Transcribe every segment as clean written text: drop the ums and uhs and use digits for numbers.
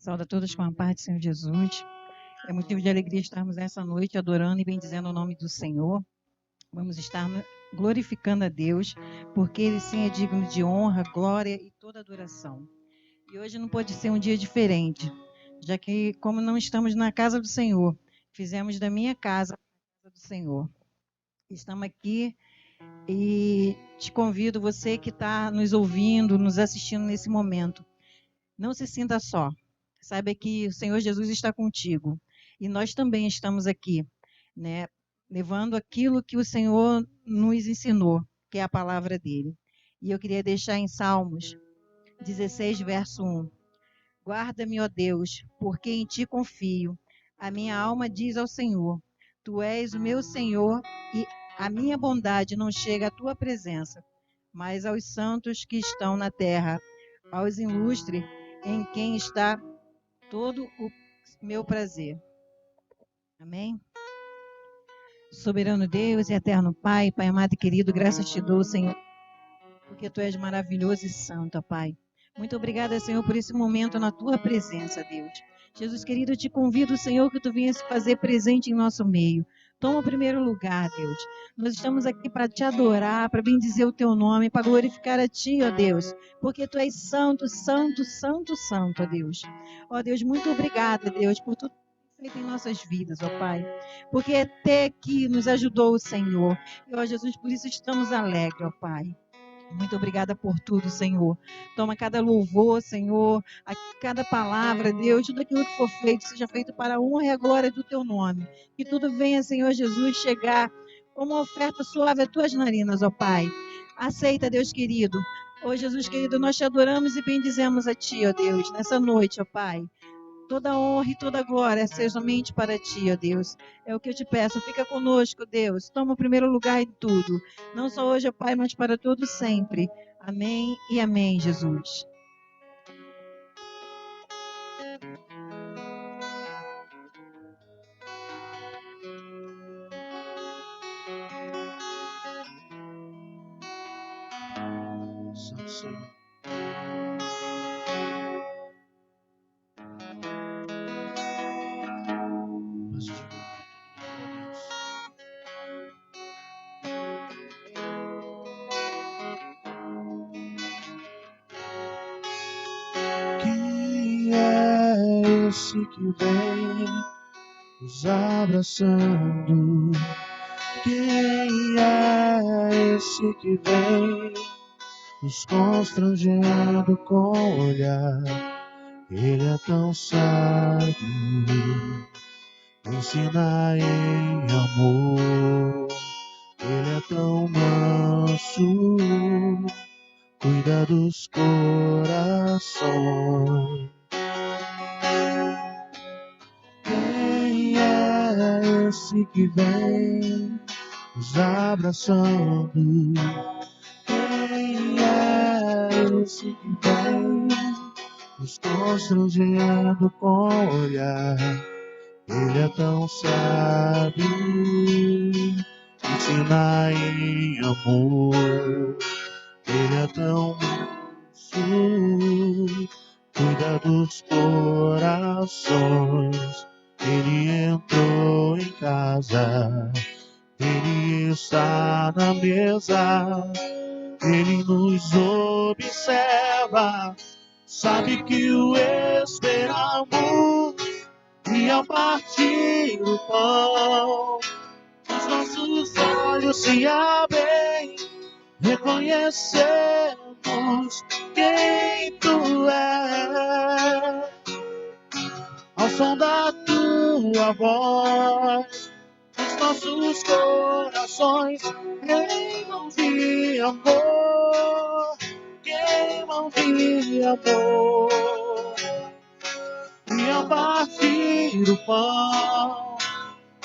Saúde a todos com a paz do Senhor Jesus. É motivo de alegria estarmos nessa noite adorando e bendizendo o nome do Senhor. Vamos estar glorificando a Deus, porque Ele sim é digno de honra, glória e toda adoração. E hoje não pode ser um dia diferente, já que, como não estamos na casa do Senhor, fizemos da minha casa a casa do Senhor. Estamos aqui e te convido, você que está nos ouvindo, nos assistindo nesse momento, não se sinta só. Saiba que o Senhor Jesus está contigo. E nós também estamos aqui, né, levando aquilo que o Senhor nos ensinou, que é a palavra dele. E eu queria deixar em Salmos 16, verso 1. Guarda-me, ó Deus, porque em ti confio. A minha alma diz ao Senhor: Tu és o meu Senhor, e a minha bondade não chega à tua presença, mas aos santos que estão na terra, aos ilustres em quem está todo o meu prazer. Amém? Soberano Deus e eterno Pai, Pai amado e querido, graças te dou, Senhor, porque Tu és maravilhoso e santo, Pai. Muito obrigada, Senhor, por esse momento na Tua presença, Deus. Jesus querido, eu te convido, Senhor, que Tu venhas se fazer presente em nosso meio. Toma o primeiro lugar, Deus. Nós estamos aqui para te adorar, para bendizer o Teu nome, para glorificar a Ti, ó Deus, porque Tu és santo, santo, santo, santo, ó Deus. Ó Deus, muito obrigada, Deus, por tudo feito em nossas vidas, ó Pai, porque até aqui nos ajudou o Senhor. E, ó Jesus, por isso estamos alegres, ó Pai. Muito obrigada por tudo, Senhor. Toma cada louvor, Senhor, a cada palavra, Deus, tudo aquilo que for feito, seja feito para a honra e a glória do Teu nome. Que tudo venha, Senhor Jesus, chegar como uma oferta suave às Tuas narinas, ó Pai. Aceita, Deus querido. Ó Jesus querido, nós te adoramos e bendizemos a Ti, ó Deus, nessa noite, ó Pai. Toda honra e toda glória seja somente para Ti, ó Deus. É o que eu te peço. Fica conosco, Deus. Toma o primeiro lugar em tudo. Não só hoje, ó Pai, mas para todo sempre. Amém e amém, Jesus. Santo Senhor. Nós te damos quem é esse que vem nos abraçando? Quem é esse que vem nos constrangendo com o olhar? Ele é tão sábio, ensina em amor. Ele é tão manso, cuida dos corações. Quem é esse que vem nos abraçando? Quem é esse que vem nos constrangendo com o olhar? Ele é tão sábio, ensina em amor. Ele é tão manso, cuida dos corações. Ele entrou em casa, ele está na mesa, ele nos observa, sabe que o esperamos. E ao partir o pão, os nossos olhos se abrem, reconhecemos quem Tu és. Ao som da Tua voz, os nossos corações queimam de amor, queimam de amor. E ao partir o pão,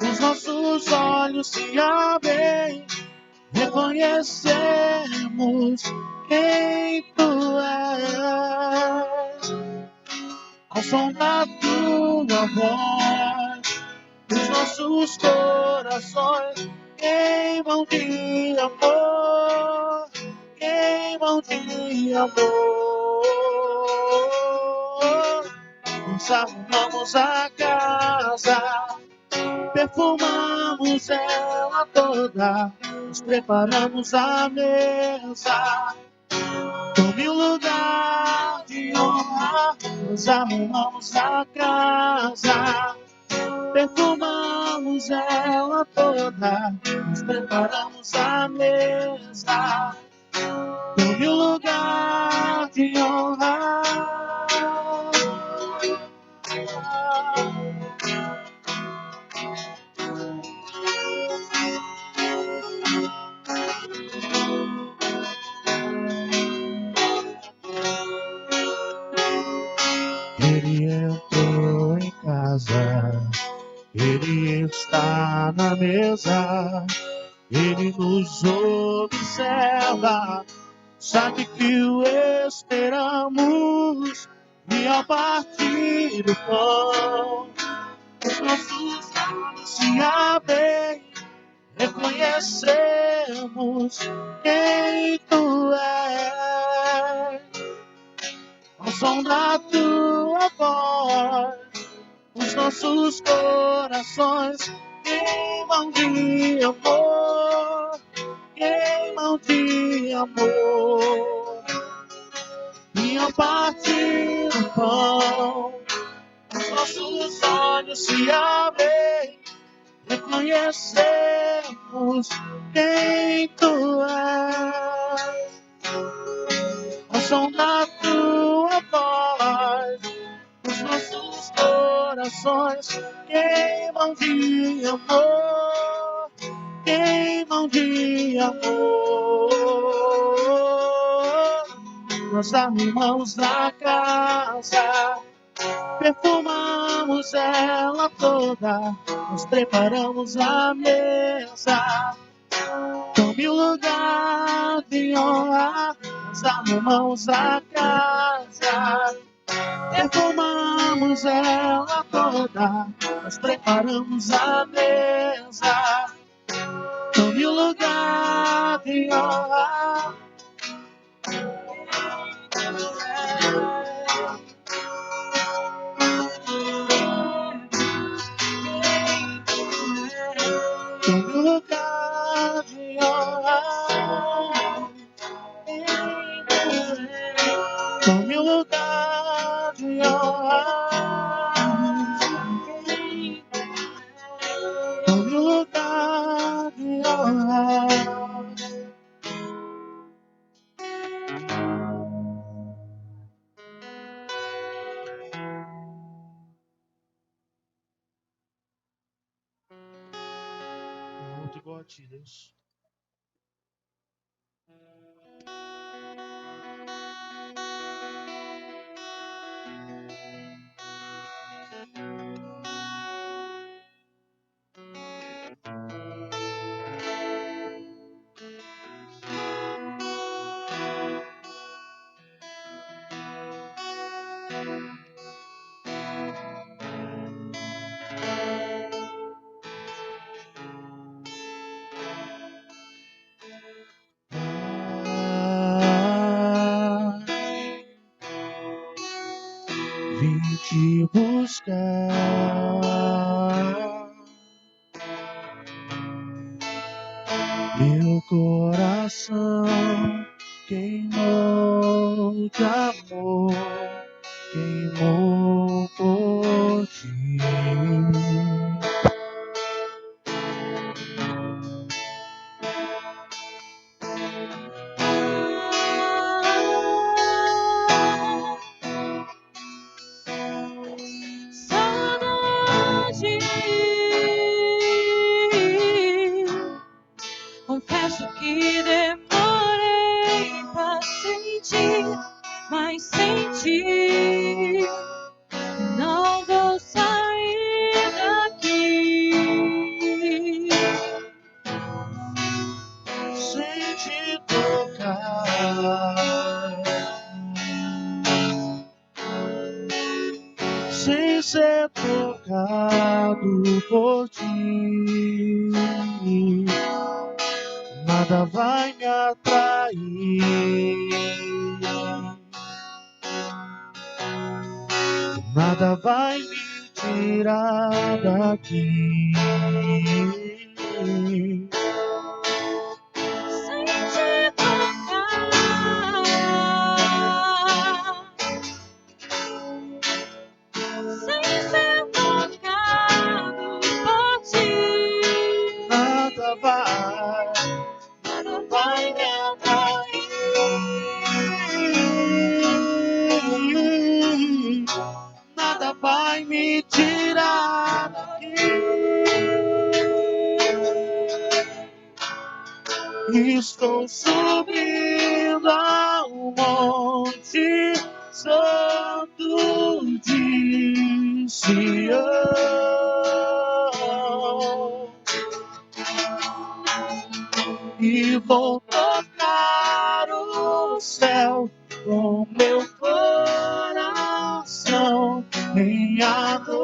os nossos olhos se abrem, reconhecemos quem Tu és. Ao som da Tua voz, os nossos corações queimam de amor, queimam de amor. Nós arrumamos a casa, perfumamos ela toda, nós preparamos a mesa. Tome o lugar de honra, nós arrumamos a casa, perfumamos ela toda, nós preparamos a mesa. Tome o lugar de honra. Ele entrou em casa, ele está na mesa, ele nos observa, sabe que o esperamos, e ao partir do pão, os nossos olhos se abrem, reconhecemos quem tu és. Ao som da tua voz, os nossos corações queimam de amor, queimam de amor. E ao partir do pão, os nossos olhos se abrem, reconhecemos quem tu és. Ao som da tua voz, os nossos corações queimam de amor, queimam de amor. Nós arrumamos a casa, perfumamos ela toda, nós preparamos a mesa. Tome o lugar de honra, nós arrumamos a casa, perfumamos ela toda, nós preparamos a mesa. Tome o lugar de honra. Tome o lugar de honra. Tome o lugar de honra. Tome o lugar de honra. Muito igual a ti, Deus. Vim te buscar, meu coração queimou de amor, queimou por ti. Confesso que demorei pra sentir, mas senti. Não vou sair daqui Sem te tocar, sem ser tocado por ti, nada vai me atrair. nada vai me tirar daqui. Sem te tocar, sem ser tocado por ti, Nada vai me atrair, nada vai me tirar daqui. Estou subindo ao monte santo de Sião e vou tocar o céu com meu coração em adoração.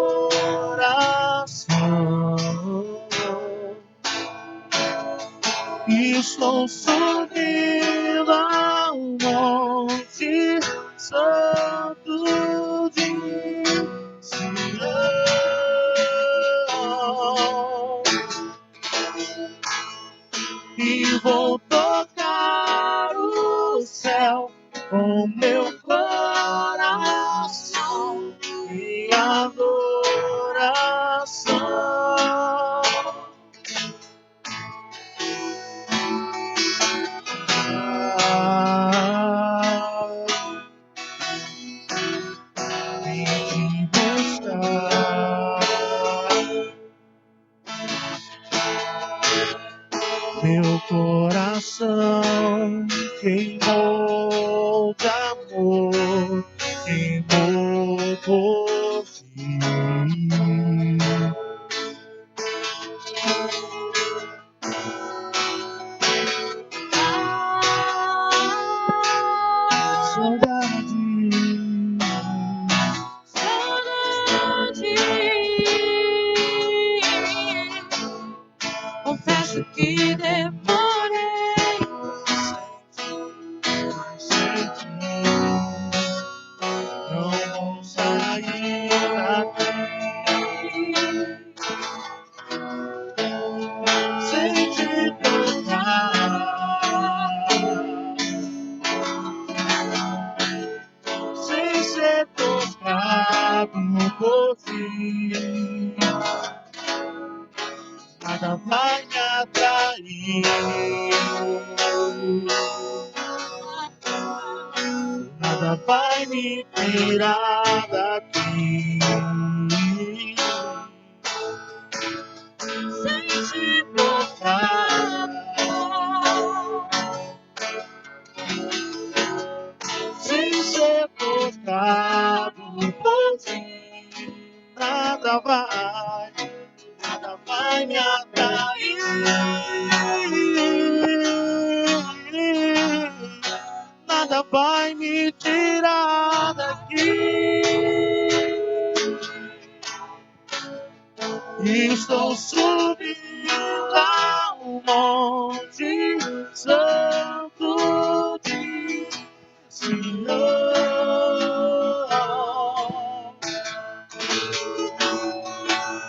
Estou subindo ao monte santo de Sião e vou tocar o céu com meu coração em adoração. Vim te buscar, meu coração queimou de amor, queimou por ti. Confesso que demorei, Não vou sair daqui sem te tocar, sem ser tocado por ti. Nada vai me atrair, nada vai me tirar daqui. sem te tocar, Sem ser tocado por ti, nada vai me atrair, nada vai me tirar daqui. Estou subindo ao monte santo de Sião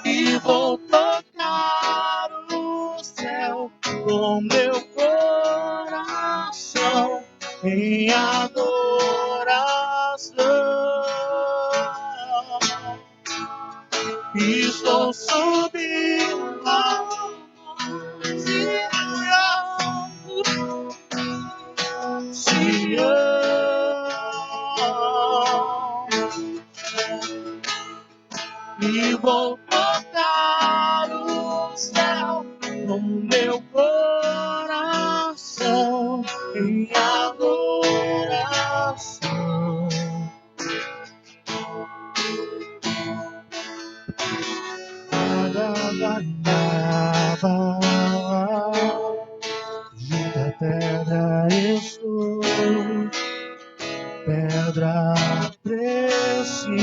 e vou tocar o céu com meu coração em adoração. Estou subindo ao Sião e vou tocar o céu com meu coração em adoração. Nada vai me abalar, junto à pedra estou, pedra preciosa.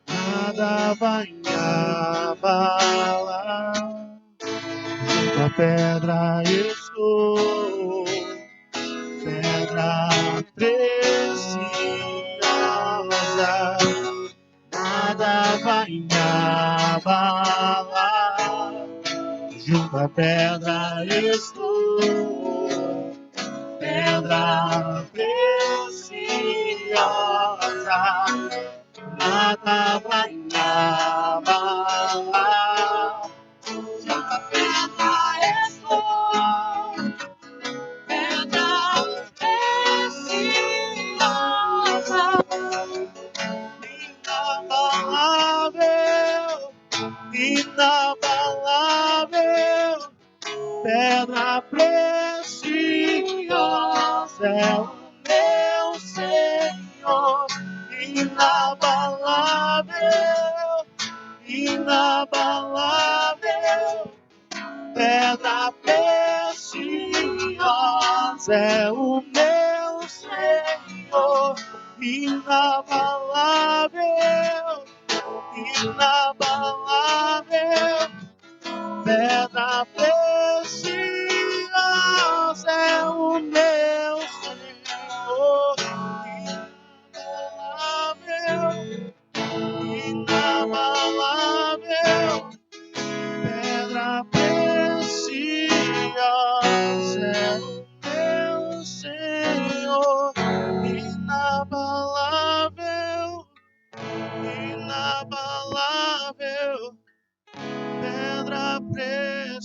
Nada vai me abalar, junto à pedra estou, pedra preciosa. pedra estou, pedra preciosa, nada vai me abalar. Santa pedra estou, pedra preciosa, inabalável, inabalável, pedra preciosa é o meu Senhor, inabalável, inabalável, pedra preciosa é o meu Senhor, inabalável, inabalável, pedra preciosa é o meu Senhor, inabalável, inabalável, pedra preciosa é o meu Senhor, inabalável, inabalável, pedra preciosa.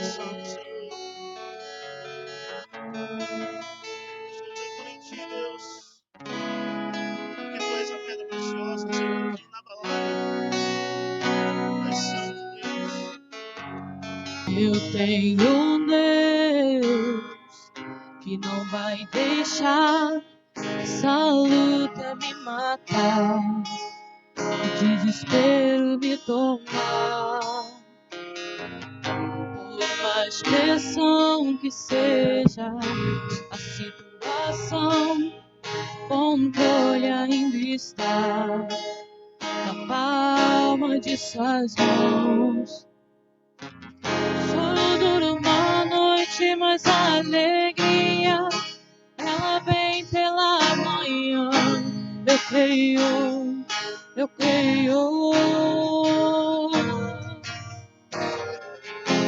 Santo Senhor, estamos aqui por ti, Deus, porque tu és a pedra preciosa, Senhor, inabalável. És santo, Deus. Eu tenho um Deus que não vai deixar essa luta me matar, o desespero me tomar. Por mais pressão que seja a situação, controle ainda está na palma de suas mãos. Choro dura uma noite, mas a alegria ela vem pela manhã. Eu creio, eu creio.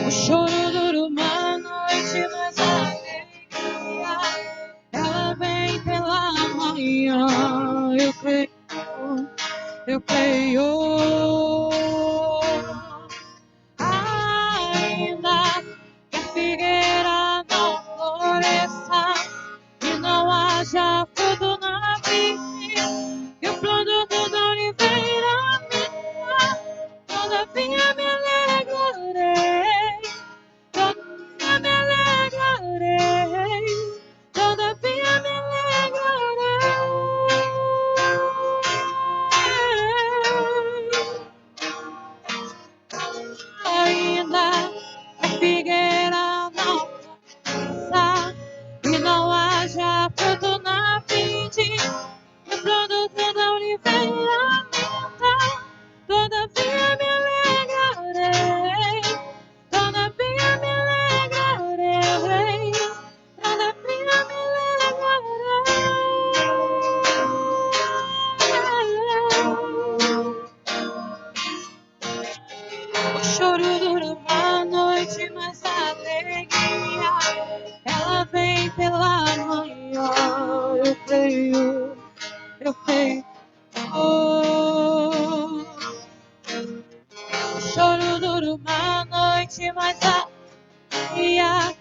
O choro dura uma noite, mas a alegria ela vem pela manhã. Eu creio, eu creio. Ainda que a figueira não floresça e não haja fruto na vide, e o produto da oliveira minha, todavia me alegrarei, todavia me alegrarei, todavia me alegrarei. Ainda que a figueira não floresça e não haja fruto na vide, e o produto da oliveira minta, todavia me alegrarei, todavia me alegrarei, todavia me alegrarei. O choro dura uma noite, mas a alegria ela vem pela manhã. Eu creio, eu creio. Oh. O choro dura uma noite, mas a alegria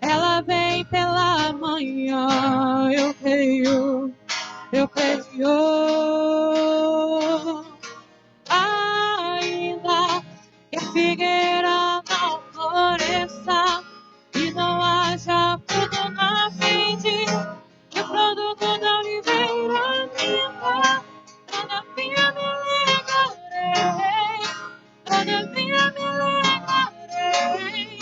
ela vem pela manhã. Eu creio, eu creio. Ainda que a figueira não floresça e não haja fruto na vide, que o produto da oliveira minta, todavia me alegrarei, todavia me alegrarei,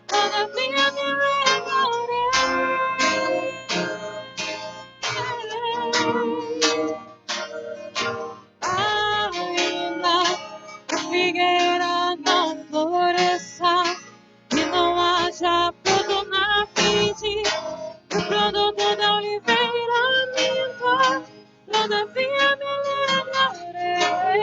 todavia me alegrarei. Ainda que a figueira não floresça e não haja fruto na vide, o produto da oliveira minta, todavia me alegrarei,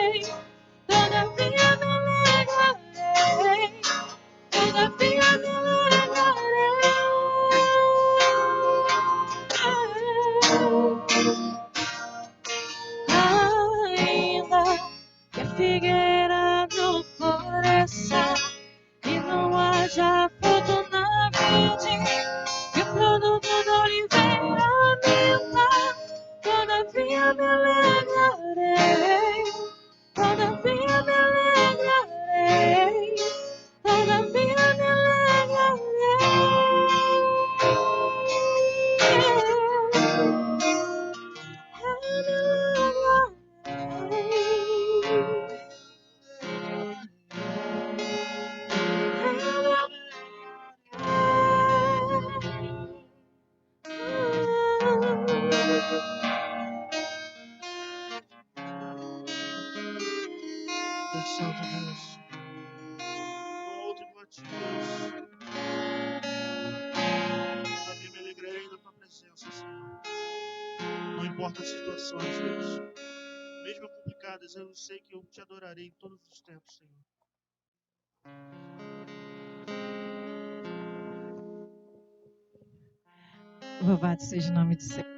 que o produto da oliveira minta. Todavia me alegrarei, todavia me alegrarei, todavia me Deus Santo, Deus. Volto igual a ti, Deus. Todavia me alegrei na tua presença, Senhor. Não importa as situações, Deus. Mesmo complicadas, eu sei que eu te adorarei em todos os tempos, Senhor. Louvado seja o nome do Senhor.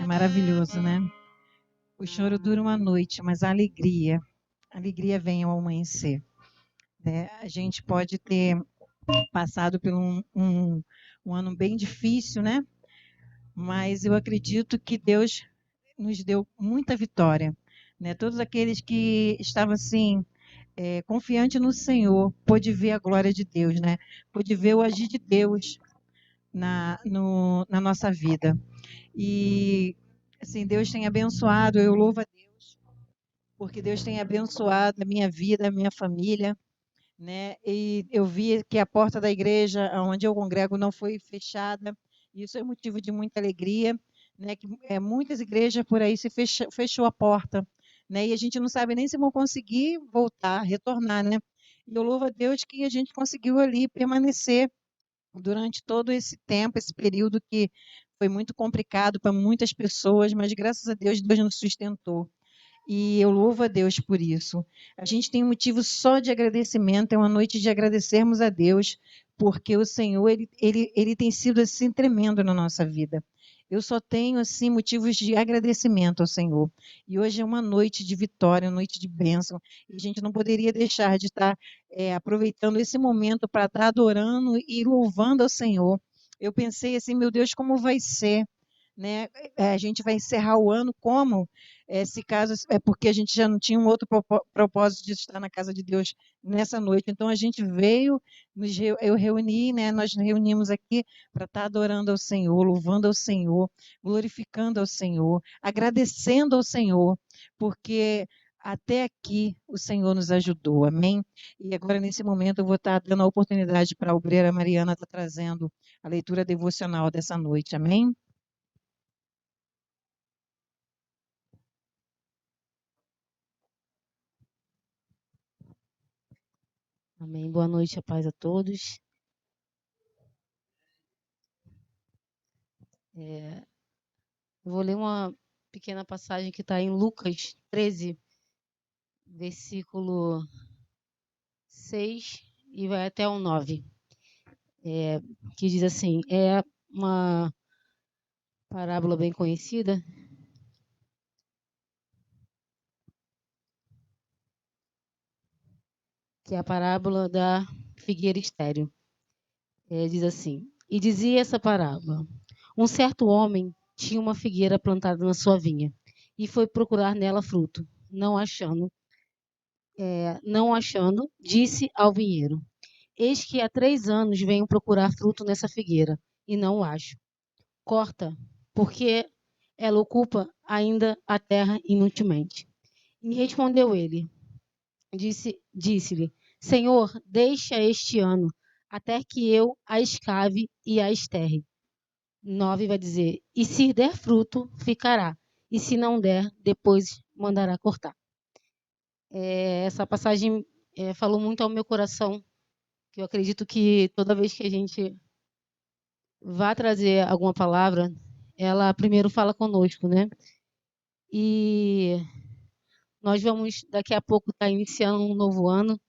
É maravilhoso, né? O choro dura uma noite, mas a alegria vem ao amanhecer. Né? A gente pode ter passado por um ano bem difícil, né? Mas eu acredito que Deus nos deu muita vitória. Né? Todos aqueles que estavam assim, confiante no Senhor, pôde ver a glória de Deus, né? Pôde ver o agir de Deus na nossa vida. E assim, Deus tem abençoado, eu louvo a Deus, porque Deus tem abençoado a minha vida, a minha família, né? E eu vi que a porta da igreja onde eu congrego não foi fechada. Isso é motivo de muita alegria, né? Que muitas igrejas por aí se fechou a porta, né? E a gente não sabe nem se vão conseguir voltar, retornar, né? E eu louvo a Deus que a gente conseguiu ali permanecer durante todo esse tempo, esse período que foi muito complicado para muitas pessoas, mas graças a Deus, Deus nos sustentou. E eu louvo a Deus por isso. A gente tem um motivo só de agradecimento, é uma noite de agradecermos a Deus, porque o Senhor, ele tem sido assim tremendo na nossa vida. Eu só tenho assim motivos de agradecimento ao Senhor. E hoje é uma noite de vitória, uma noite de bênção. E a gente não poderia deixar de estar aproveitando esse momento para estar adorando e louvando ao Senhor. Eu pensei assim, meu Deus, como vai ser? Né? A gente vai encerrar o ano como? Se caso é porque a gente já não tinha um outro propósito de estar na casa de Deus nessa noite. Então a gente veio, eu reuni, né? Nós nos reunimos aqui para estar adorando ao Senhor, louvando ao Senhor, glorificando ao Senhor, agradecendo ao Senhor, porque até aqui o Senhor nos ajudou, amém? E agora, nesse momento, eu vou estar dando a oportunidade para a obreira Mariana estar trazendo a leitura devocional dessa noite, amém? Amém. Boa noite, a paz a todos. Eu vou ler uma pequena passagem que está em Lucas 13, versículo 6 e vai até o 9, que diz assim, é uma parábola bem conhecida, que é a parábola da figueira estéril. Diz assim, e dizia essa parábola, um certo homem tinha uma figueira plantada na sua vinha e foi procurar nela fruto. Não achando, disse ao vinheiro, eis que há 3 anos venho procurar fruto nessa figueira e não o acho. Corta, porque ela ocupa ainda a terra inutilmente. E respondeu ele, disse-lhe, Senhor, deixa este ano, até que eu a escave e a esterre. 9 vai dizer, e se der fruto, ficará, e se não der, depois mandará cortar. Essa passagem falou muito ao meu coração, que eu acredito que toda vez que a gente vai trazer alguma palavra, ela primeiro fala conosco, né? E nós vamos, daqui a pouco, estar iniciando um novo ano,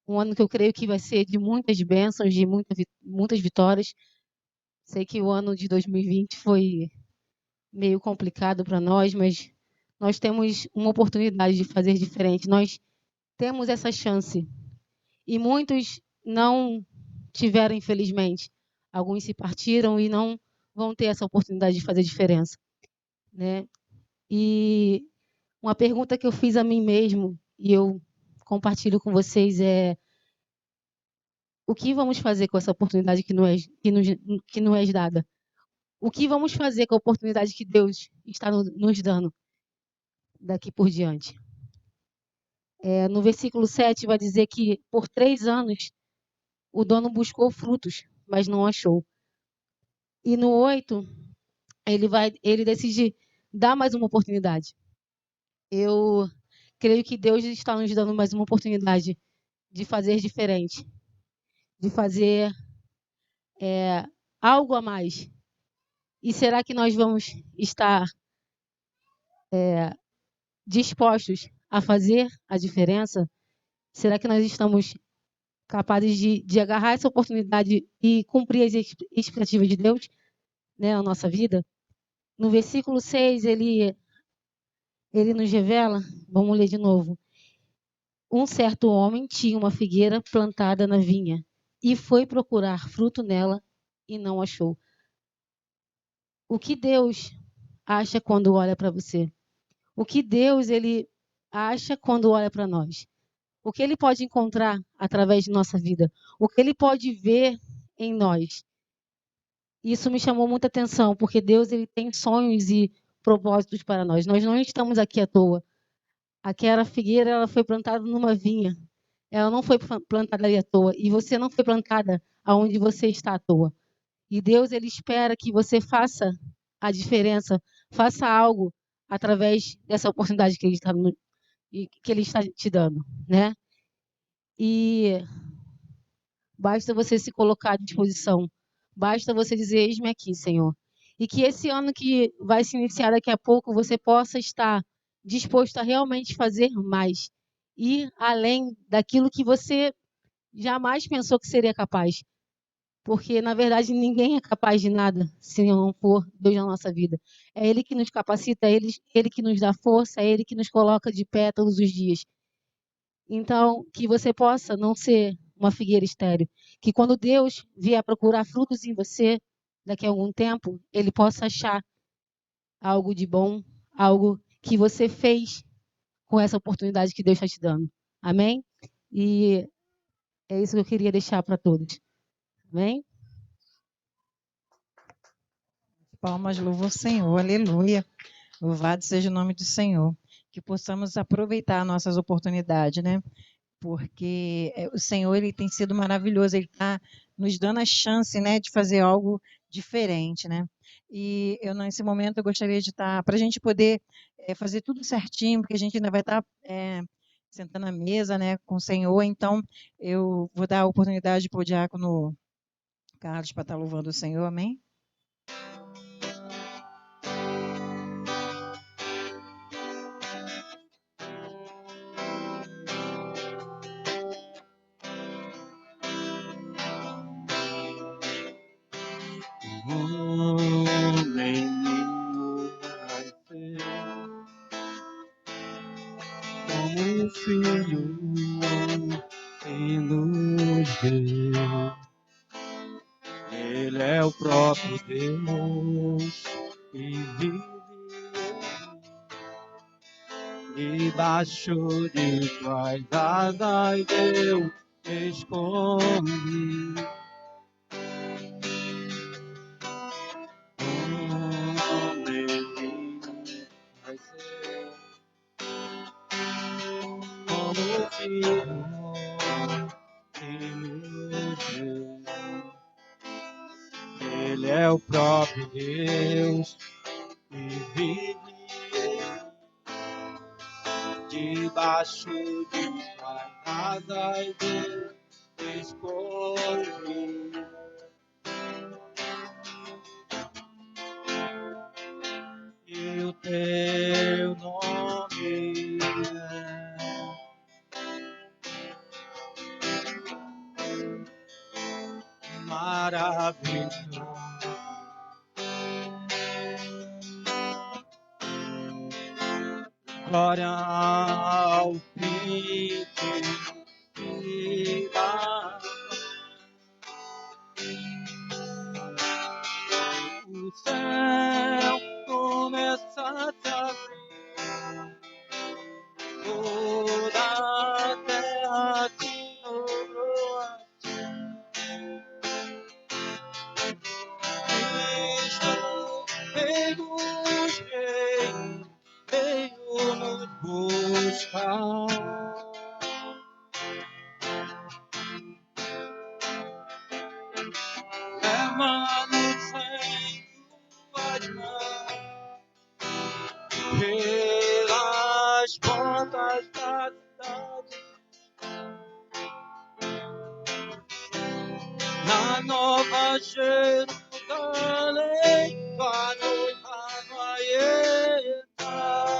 um ano que eu creio que vai ser de muitas bênçãos, de muitas vitórias. Sei que o ano de 2020 foi meio complicado para nós, mas nós temos uma oportunidade de fazer diferente. Nós temos essa chance. E muitos não tiveram, infelizmente. Alguns se partiram e não vão ter essa oportunidade de fazer diferença, né? E uma pergunta que eu fiz a mim mesmo, e eu compartilho com vocês, é: o que vamos fazer com essa oportunidade que nos é dada? O que vamos fazer com a oportunidade que Deus está nos dando daqui por diante? No versículo 7 vai dizer que por 3 anos o dono buscou frutos, mas não achou. E no 8, ele decide dar mais uma oportunidade. Eu creio que Deus está nos dando mais uma oportunidade de fazer diferente, de fazer algo a mais. E será que nós vamos estar dispostos a fazer a diferença? Será que nós estamos capazes de agarrar essa oportunidade e cumprir as expectativas de Deus, né, na nossa vida? No versículo 6, ele nos revela, vamos ler de novo. Um certo homem tinha uma figueira plantada na vinha e foi procurar fruto nela e não achou. O que Deus acha quando olha para você? O que Deus ele acha quando olha para nós? O que ele pode encontrar através de nossa vida? O que ele pode ver em nós? Isso me chamou muita atenção, porque Deus ele tem sonhos e propósitos para nós. Nós não estamos aqui à toa. Aquela figueira ela foi plantada numa vinha. Ela não foi plantada ali à toa. E você não foi plantada aonde você está à toa. E Deus ele espera que você faça a diferença, faça algo através dessa oportunidade que Ele está te dando, né? E basta você se colocar à disposição. Basta você dizer: eis-me aqui, Senhor. E que esse ano que vai se iniciar daqui a pouco, você possa estar disposto a realmente fazer mais. Ir além daquilo que você jamais pensou que seria capaz. Porque, na verdade, ninguém é capaz de nada se não for Deus na nossa vida. É Ele que nos capacita, é Ele que nos dá força, é Ele que nos coloca de pé todos os dias. Então, que você possa não ser uma figueira estéril. Que quando Deus vier procurar frutos em você, daqui a algum tempo, Ele possa achar algo de bom, algo que você fez com essa oportunidade que Deus está te dando. Amém? E é isso que eu queria deixar para todos. Amém? Palmas, louva o Senhor, aleluia. Louvado seja o nome do Senhor. Que possamos aproveitar nossas oportunidades, né? Porque o Senhor ele tem sido maravilhoso, ele está nos dando a chance, né, de fazer algo diferente, né? E eu nesse momento eu gostaria de estar para a gente poder fazer tudo certinho, porque a gente ainda vai estar sentando à mesa, né, com o Senhor. Então eu vou dar a oportunidade para o diácono Carlos para estar louvando o Senhor, amém? Menino vai ser como um filho que nos deu. Ele é o próprio Deus e vive debaixo de tuas asas eu escondi. Menino vai ser como um filho que nos deu. Ele é o próprio Deus e vive debaixo de tuas asas eu escondi. E o teu nome é maravilhoso. glória ao Príncipe da paz. O céu começa a se abrir, toda a terra se dobrou a ti. Cristo veio nos buscar. Leva-nos em tuas mãos pelas portas da cidade, na Nova Jerusalém, tua noiva vai entrar.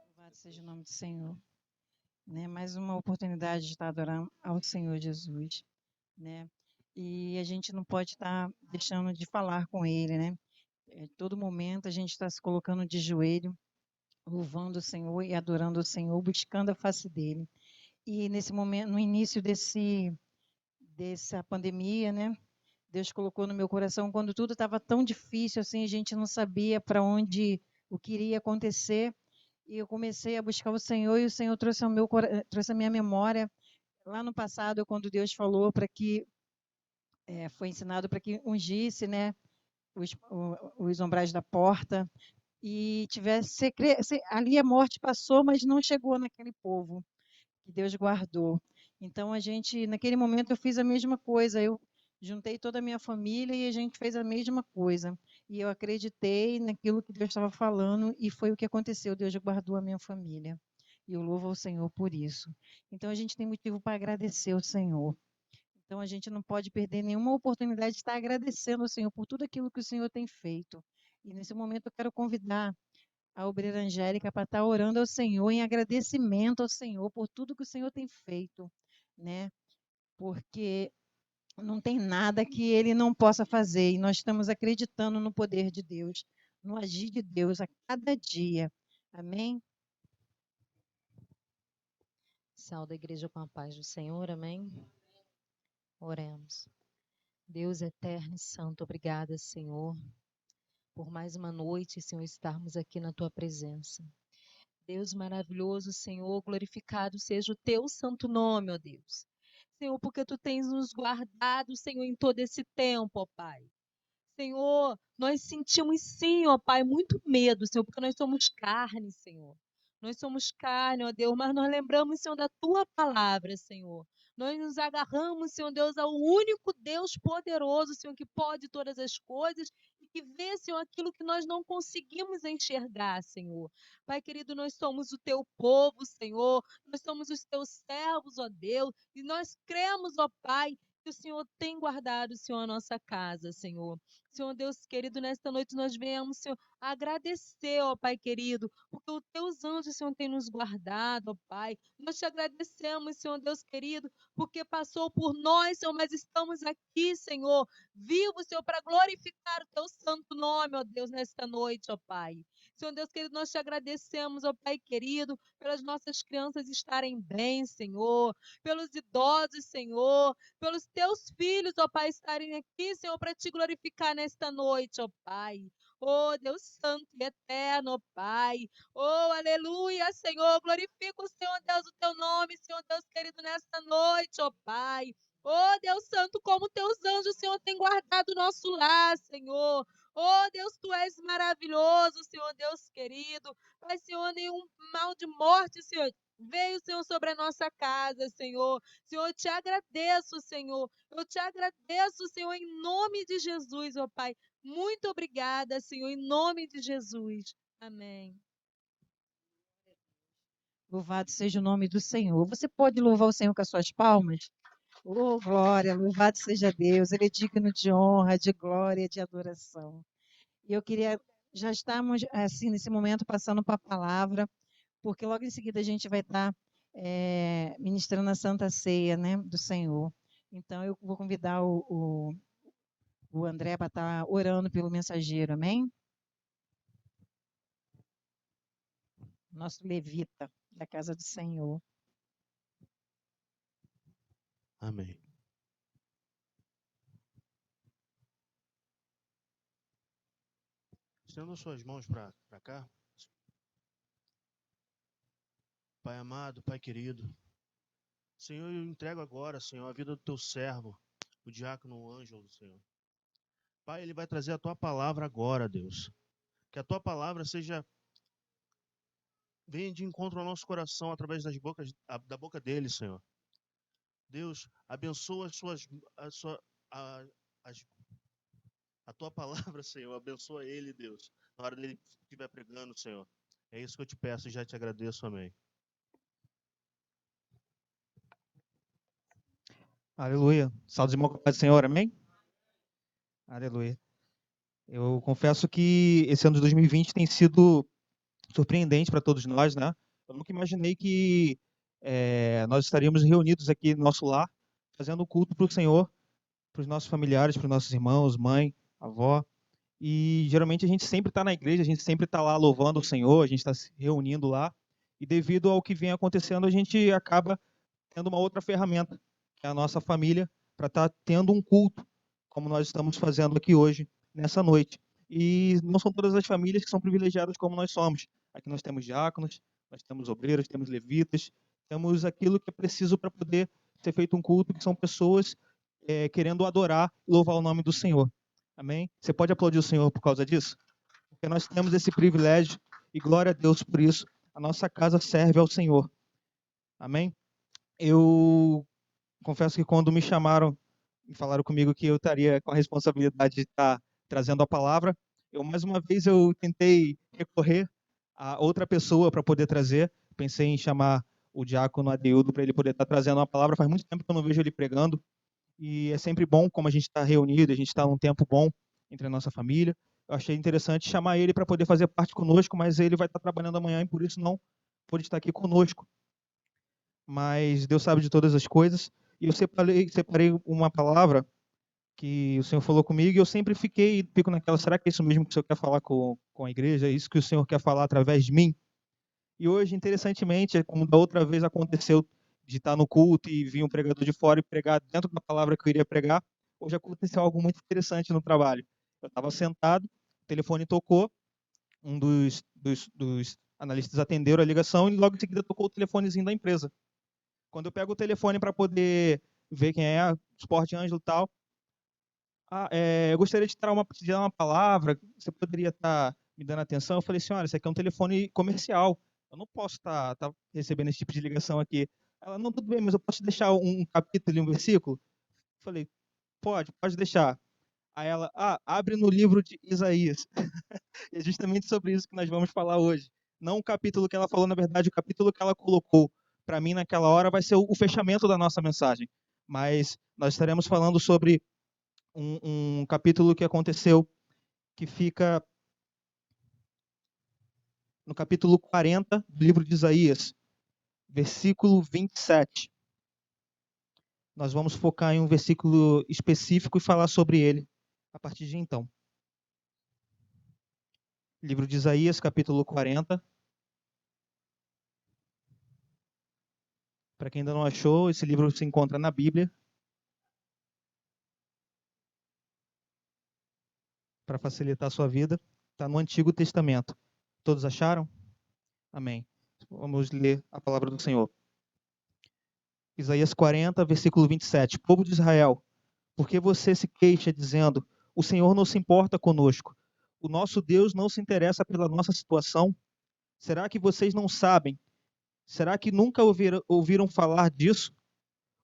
Louvado seja o nome do Senhor. Né? Mais uma oportunidade de estar adorando ao Senhor Jesus. Né? E a gente não pode estar deixando de falar com Ele, né? Todo momento a gente está se colocando de joelho, louvando o Senhor e adorando o Senhor, buscando a face dele. E nesse momento, no início dessa pandemia, né? Deus colocou no meu coração quando tudo estava tão difícil assim, a gente não sabia para onde o que iria acontecer. E eu comecei a buscar o Senhor e o Senhor trouxe trouxe a minha memória lá no passado, quando Deus falou para que foi ensinado para que ungisse, né, os umbrais da porta e tivesse ali a morte passou, mas não chegou naquele povo que Deus guardou. Então a gente, naquele momento eu fiz a mesma coisa, eu juntei toda a minha família e a gente fez a mesma coisa. E eu acreditei naquilo que Deus estava falando e foi o que aconteceu, Deus guardou a minha família. E eu louvo ao Senhor por isso. Então a gente tem motivo para agradecer ao Senhor. Então a gente não pode perder nenhuma oportunidade de estar agradecendo ao Senhor por tudo aquilo que o Senhor tem feito. E nesse momento eu quero convidar a obreira Angélica para estar orando ao Senhor em agradecimento ao Senhor por tudo que o Senhor tem feito, né? Porque não tem nada que ele não possa fazer e nós estamos acreditando no poder de Deus, no agir de Deus a cada dia. Amém? Salve a igreja com a paz do Senhor, amém? Oremos. Deus eterno e santo, obrigada, Senhor, por mais uma noite, Senhor, estarmos aqui na tua presença. Deus maravilhoso, Senhor, glorificado seja o teu santo nome, ó Deus. Senhor, porque tu tens nos guardado, Senhor, em todo esse tempo, ó Pai. Senhor, nós sentimos sim, ó Pai, muito medo, Senhor, porque nós somos carne, Senhor. Nós somos carne, ó Deus, mas nós lembramos, Senhor, da tua palavra, Senhor. Nós nos agarramos, Senhor Deus, ao único Deus poderoso, Senhor, que pode todas as coisas e que vê, Senhor, aquilo que nós não conseguimos enxergar, Senhor. Pai querido, nós somos o teu povo, Senhor. Nós somos os teus servos, ó Deus, e nós cremos, ó Pai, que o Senhor tem guardado, Senhor, a nossa casa, Senhor. Senhor Deus querido, nesta noite nós venhamos, Senhor, agradecer, ó Pai querido, porque os teus anjos, Senhor, têm nos guardado, ó Pai. Nós te agradecemos, Senhor Deus querido, porque passou por nós, Senhor, mas estamos aqui, Senhor, vivos, Senhor, para glorificar o teu santo nome, ó Deus, nesta noite, ó Pai. Senhor Deus querido, nós te agradecemos, ó Pai querido, pelas nossas crianças estarem bem, Senhor, pelos idosos, Senhor, pelos teus filhos, ó Pai, estarem aqui, Senhor, para te glorificar nesta noite, ó Pai. Oh, Deus Santo e Eterno, ó Pai. Oh, aleluia, Senhor. Glorifica o Senhor Deus, o teu nome, Senhor Deus querido, nesta noite, ó Pai. Oh, Deus Santo, como teus anjos, Senhor, tem guardado o nosso lar, Senhor. Oh, Deus, tu és maravilhoso, Senhor Deus querido. Pai, Senhor, nenhum mal de morte, Senhor, veio, Senhor, sobre a nossa casa, Senhor. Senhor, eu te agradeço, Senhor. Eu te agradeço, Senhor, em nome de Jesus, ó Pai. Muito obrigada, Senhor, em nome de Jesus. Amém. Louvado seja o nome do Senhor. Você pode louvar o Senhor com as suas palmas? Oh, glória, louvado seja Deus. Ele é digno de honra, de glória, de adoração. E eu queria, já estamos assim nesse momento passando para a palavra, porque logo em seguida a gente vai estar ministrando a Santa Ceia, né, do Senhor. Então eu vou convidar o André para estar orando pelo mensageiro, amém? Nosso levita da casa do Senhor. Amém. Estenda suas mãos para cá. Pai amado, Pai querido. Senhor, eu entrego agora, Senhor, a vida do teu servo, o diácono Ângelo, Senhor. Pai, ele vai trazer a tua palavra agora, Deus. Que a tua palavra venha de encontro ao nosso coração através da boca dele, Senhor. Deus, abençoa a tua palavra, Senhor. Abençoa ele, Deus, na hora dele estiver pregando, Senhor. É isso que eu te peço e já te agradeço, amém. Aleluia. Salve de irmão com a paz do Senhor, amém? Aleluia. Eu confesso que esse ano de 2020 tem sido surpreendente para todos nós, né? Eu nunca imaginei que nós estaríamos reunidos aqui no nosso lar, fazendo o culto para o Senhor, para os nossos familiares, para os nossos irmãos, mãe, avó. E geralmente a gente sempre está na igreja, a gente sempre está lá louvando o Senhor, a gente está se reunindo lá. E devido ao que vem acontecendo, a gente acaba tendo uma outra ferramenta, que é a nossa família, para estar tendo um culto, como nós estamos fazendo aqui hoje, nessa noite. E não são todas as famílias que são privilegiadas como nós somos. Aqui nós temos diáconos, nós temos obreiros, temos levitas, temos aquilo que é preciso para poder ser feito um culto, que são pessoas querendo adorar e louvar o nome do Senhor. Amém? Você pode aplaudir o Senhor por causa disso? Porque nós temos esse privilégio e glória a Deus por isso. A nossa casa serve ao Senhor. Amém? Eu confesso que quando me chamaram e falaram comigo que eu estaria com a responsabilidade de estar trazendo a palavra, mais uma vez eu tentei recorrer a outra pessoa para poder trazer. Pensei em chamar o diácono Adeildo para ele poder estar trazendo uma palavra. Faz muito tempo que eu não vejo ele pregando e é sempre bom, como a gente está reunido, a gente está num tempo bom entre a nossa família. Eu achei interessante chamar ele para poder fazer parte conosco, mas ele vai estar trabalhando amanhã e por isso não pôde estar aqui conosco. Mas Deus sabe de todas as coisas. E eu separei uma palavra que o Senhor falou comigo e eu sempre fico naquela, será que é isso mesmo que o Senhor quer falar com a igreja? É isso que o Senhor quer falar através de mim? E hoje, interessantemente, como da outra vez aconteceu de estar no culto e vir um pregador de fora e pregar dentro da palavra que eu iria pregar, hoje aconteceu algo muito interessante no trabalho. Eu estava sentado, o telefone tocou, um dos analistas atenderam a ligação e logo em seguida tocou o telefonezinho da empresa. Quando eu pego o telefone para poder ver quem é, Suporte Ângelo e tal, eu gostaria de te dar uma palavra, você poderia estar me dando atenção? Eu falei assim, olha, esse aqui é um telefone comercial, eu não posso estar recebendo esse tipo de ligação aqui. Ela, não, tudo bem, mas eu posso deixar um capítulo e um versículo? Eu falei, pode deixar. Aí ela, abre no livro de Isaías. E é justamente sobre isso que nós vamos falar hoje. Não o capítulo que ela falou, na verdade, o capítulo que ela colocou para mim naquela hora vai ser o fechamento da nossa mensagem. Mas nós estaremos falando sobre um capítulo que aconteceu, que fica no capítulo 40 do livro de Isaías, versículo 27. Nós vamos focar em um versículo específico e falar sobre ele a partir de então. Livro de Isaías, capítulo 40. Para quem ainda não achou, esse livro se encontra na Bíblia. Para facilitar a sua vida, está no Antigo Testamento. Todos acharam? Amém. Vamos ler a palavra do Senhor. Isaías 40, versículo 27. Povo de Israel, por que você se queixa dizendo, o Senhor não se importa conosco? O nosso Deus não se interessa pela nossa situação? Será que vocês não sabem? Será que nunca ouviram falar disso?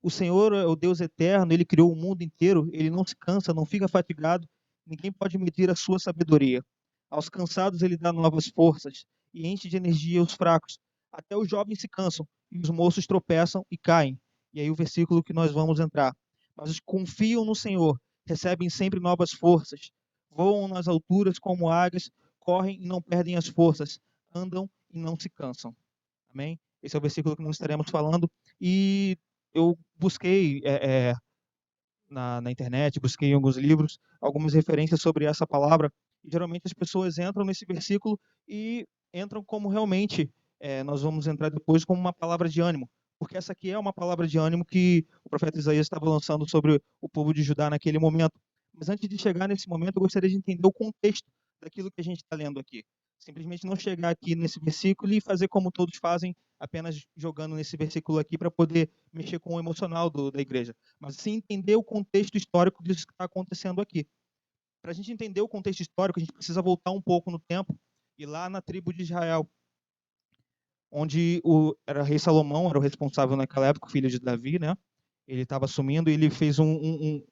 O Senhor é o Deus eterno, Ele criou o mundo inteiro, Ele não se cansa, não fica fatigado, ninguém pode medir a sua sabedoria. Aos cansados ele dá novas forças e enche de energia os fracos. Até os jovens se cansam e os moços tropeçam e caem. E aí o versículo que nós vamos entrar. Mas os que confiam no Senhor recebem sempre novas forças. Voam nas alturas como águias, correm e não perdem as forças, andam e não se cansam. Amém? Esse é o versículo que nós estaremos falando. E eu busquei na internet, busquei em alguns livros algumas referências sobre essa palavra. E geralmente as pessoas entram nesse versículo e entram como realmente, nós vamos entrar depois como uma palavra de ânimo. Porque essa aqui é uma palavra de ânimo que o profeta Isaías estava lançando sobre o povo de Judá naquele momento. Mas antes de chegar nesse momento, eu gostaria de entender o contexto daquilo que a gente está lendo aqui. Simplesmente não chegar aqui nesse versículo e fazer como todos fazem, apenas jogando nesse versículo aqui para poder mexer com o emocional da igreja, mas sim entender o contexto histórico disso que está acontecendo aqui. Para a gente entender o contexto histórico, a gente precisa voltar um pouco no tempo e lá na tribo de Israel, onde era rei Salomão, era o responsável naquela época, o filho de Davi, né? Ele estava assumindo e ele fez um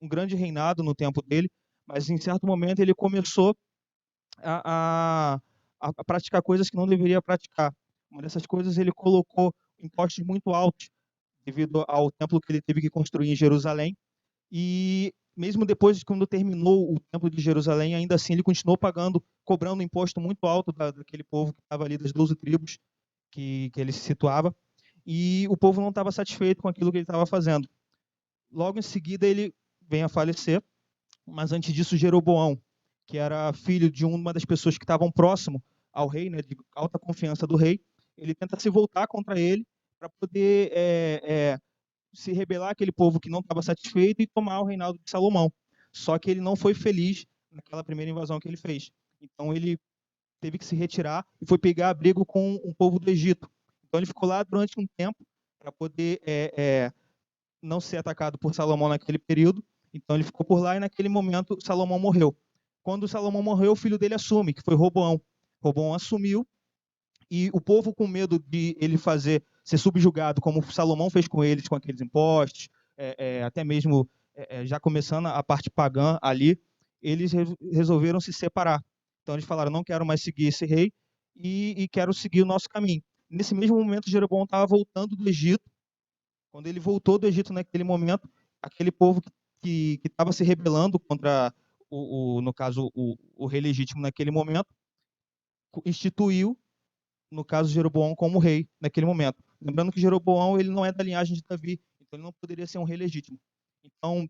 grande reinado no tempo dele, mas em certo momento ele começou a praticar coisas que não deveria praticar. Uma dessas coisas, ele colocou impostos muito altos devido ao templo que ele teve que construir em Jerusalém. E mesmo depois de quando terminou o templo de Jerusalém, ainda assim ele continuou cobrando um imposto muito alto daquele povo que estava ali, das 12 tribos que ele se situava. E o povo não estava satisfeito com aquilo que ele estava fazendo. Logo em seguida ele vem a falecer, mas antes disso Jeroboão, que era filho de uma das pessoas que estavam próximo ao rei, né, de alta confiança do rei, ele tenta se voltar contra ele para poder se rebelar aquele povo que não estava satisfeito e tomar o reinado de Salomão. Só que ele não foi feliz naquela primeira invasão que ele fez. Então ele teve que se retirar e foi pegar abrigo com o povo do Egito. Então ele ficou lá durante um tempo para poder não ser atacado por Salomão naquele período. Então ele ficou por lá e naquele momento Salomão morreu. Quando Salomão morreu, o filho dele assume, que foi Roboão. Roboão assumiu e o povo, com medo de ele ser subjugado, como Salomão fez com eles, com aqueles impostos, até mesmo já começando a parte pagã ali, eles resolveram se separar. Então eles falaram, não quero mais seguir esse rei e quero seguir o nosso caminho. Nesse mesmo momento, Jeroboão estava voltando do Egito. Quando ele voltou do Egito naquele momento, aquele povo que estava se rebelando contra, no caso, o rei legítimo naquele momento, instituiu, no caso, Jeroboão como rei naquele momento. Lembrando que Jeroboão ele não é da linhagem de Davi, então ele não poderia ser um rei legítimo. Então,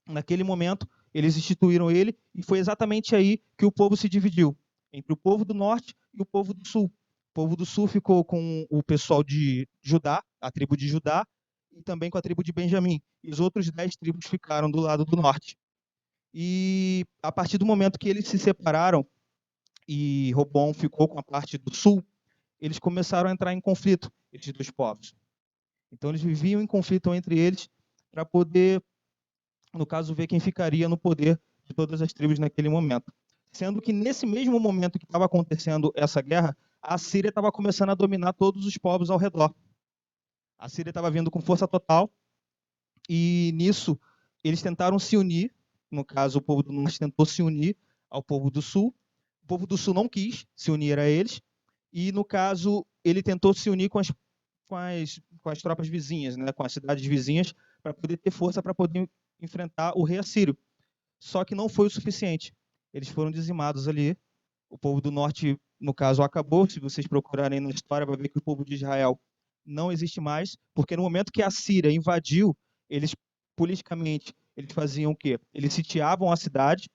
naquele momento, eles instituíram ele e foi exatamente aí que o povo se dividiu, entre o povo do norte e o povo do sul. O povo do sul ficou com o pessoal de Judá, a tribo de Judá, e também com a tribo de Benjamim. E os outros 10 tribos ficaram do lado do norte. E a partir do momento que eles se separaram e Roboão ficou com a parte do sul, eles começaram a entrar em conflito, esses dois povos. Então eles viviam em conflito entre eles para poder, no caso, ver quem ficaria no poder de todas as tribos naquele momento. Sendo que nesse mesmo momento que estava acontecendo essa guerra, a Síria estava começando a dominar todos os povos ao redor. A Síria estava vindo com força total e nisso eles tentaram se unir, no caso o povo do norte tentou se unir ao povo do sul. O povo do sul não quis se unir a eles e no caso ele tentou se unir com as tropas vizinhas, né, com as cidades vizinhas, para poder ter força para poder enfrentar o rei assírio. Só que não foi o suficiente. Eles foram dizimados ali. O povo do norte, no caso, acabou. Se vocês procurarem na história, vai ver que o povo de Israel não existe mais, porque no momento que a Síria invadiu, eles politicamente eles faziam o quê? Eles sitiavam a cidade,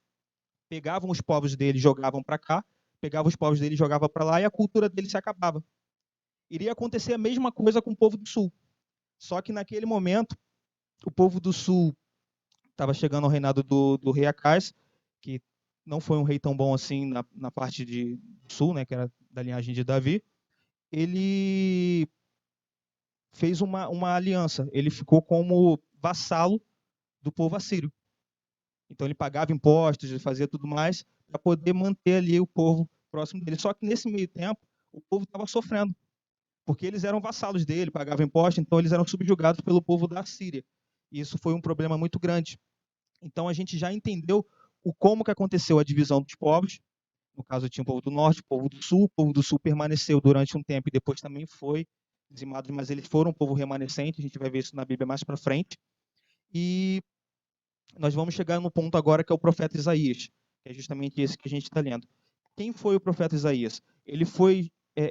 pegavam os povos deles, jogavam para cá, pegavam os povos deles, jogavam para lá e a cultura deles se acabava. Iria acontecer a mesma coisa com o povo do sul. Só que naquele momento, o povo do sul estava chegando ao reinado do rei Acais, que não foi um rei tão bom assim na parte do sul, né, que era da linhagem de Davi. Ele fez uma aliança. Ele ficou como vassalo do povo assírio. Então ele pagava impostos, ele fazia tudo mais para poder manter ali o povo próximo dele. Só que nesse meio tempo, o povo estava sofrendo, porque eles eram vassalos dele, pagavam impostos, então eles eram subjugados pelo povo da Síria. E isso foi um problema muito grande. Então a gente já entendeu o como que aconteceu a divisão dos povos. No caso, tinha o povo do norte, o povo do sul. O povo do sul permaneceu durante um tempo e depois também foi dizimado, mas eles foram um povo remanescente. A gente vai ver isso na Bíblia mais para frente. E nós vamos chegar no ponto agora que é o profeta Isaías, que é justamente esse que a gente está lendo. Quem foi o profeta Isaías? Ele foi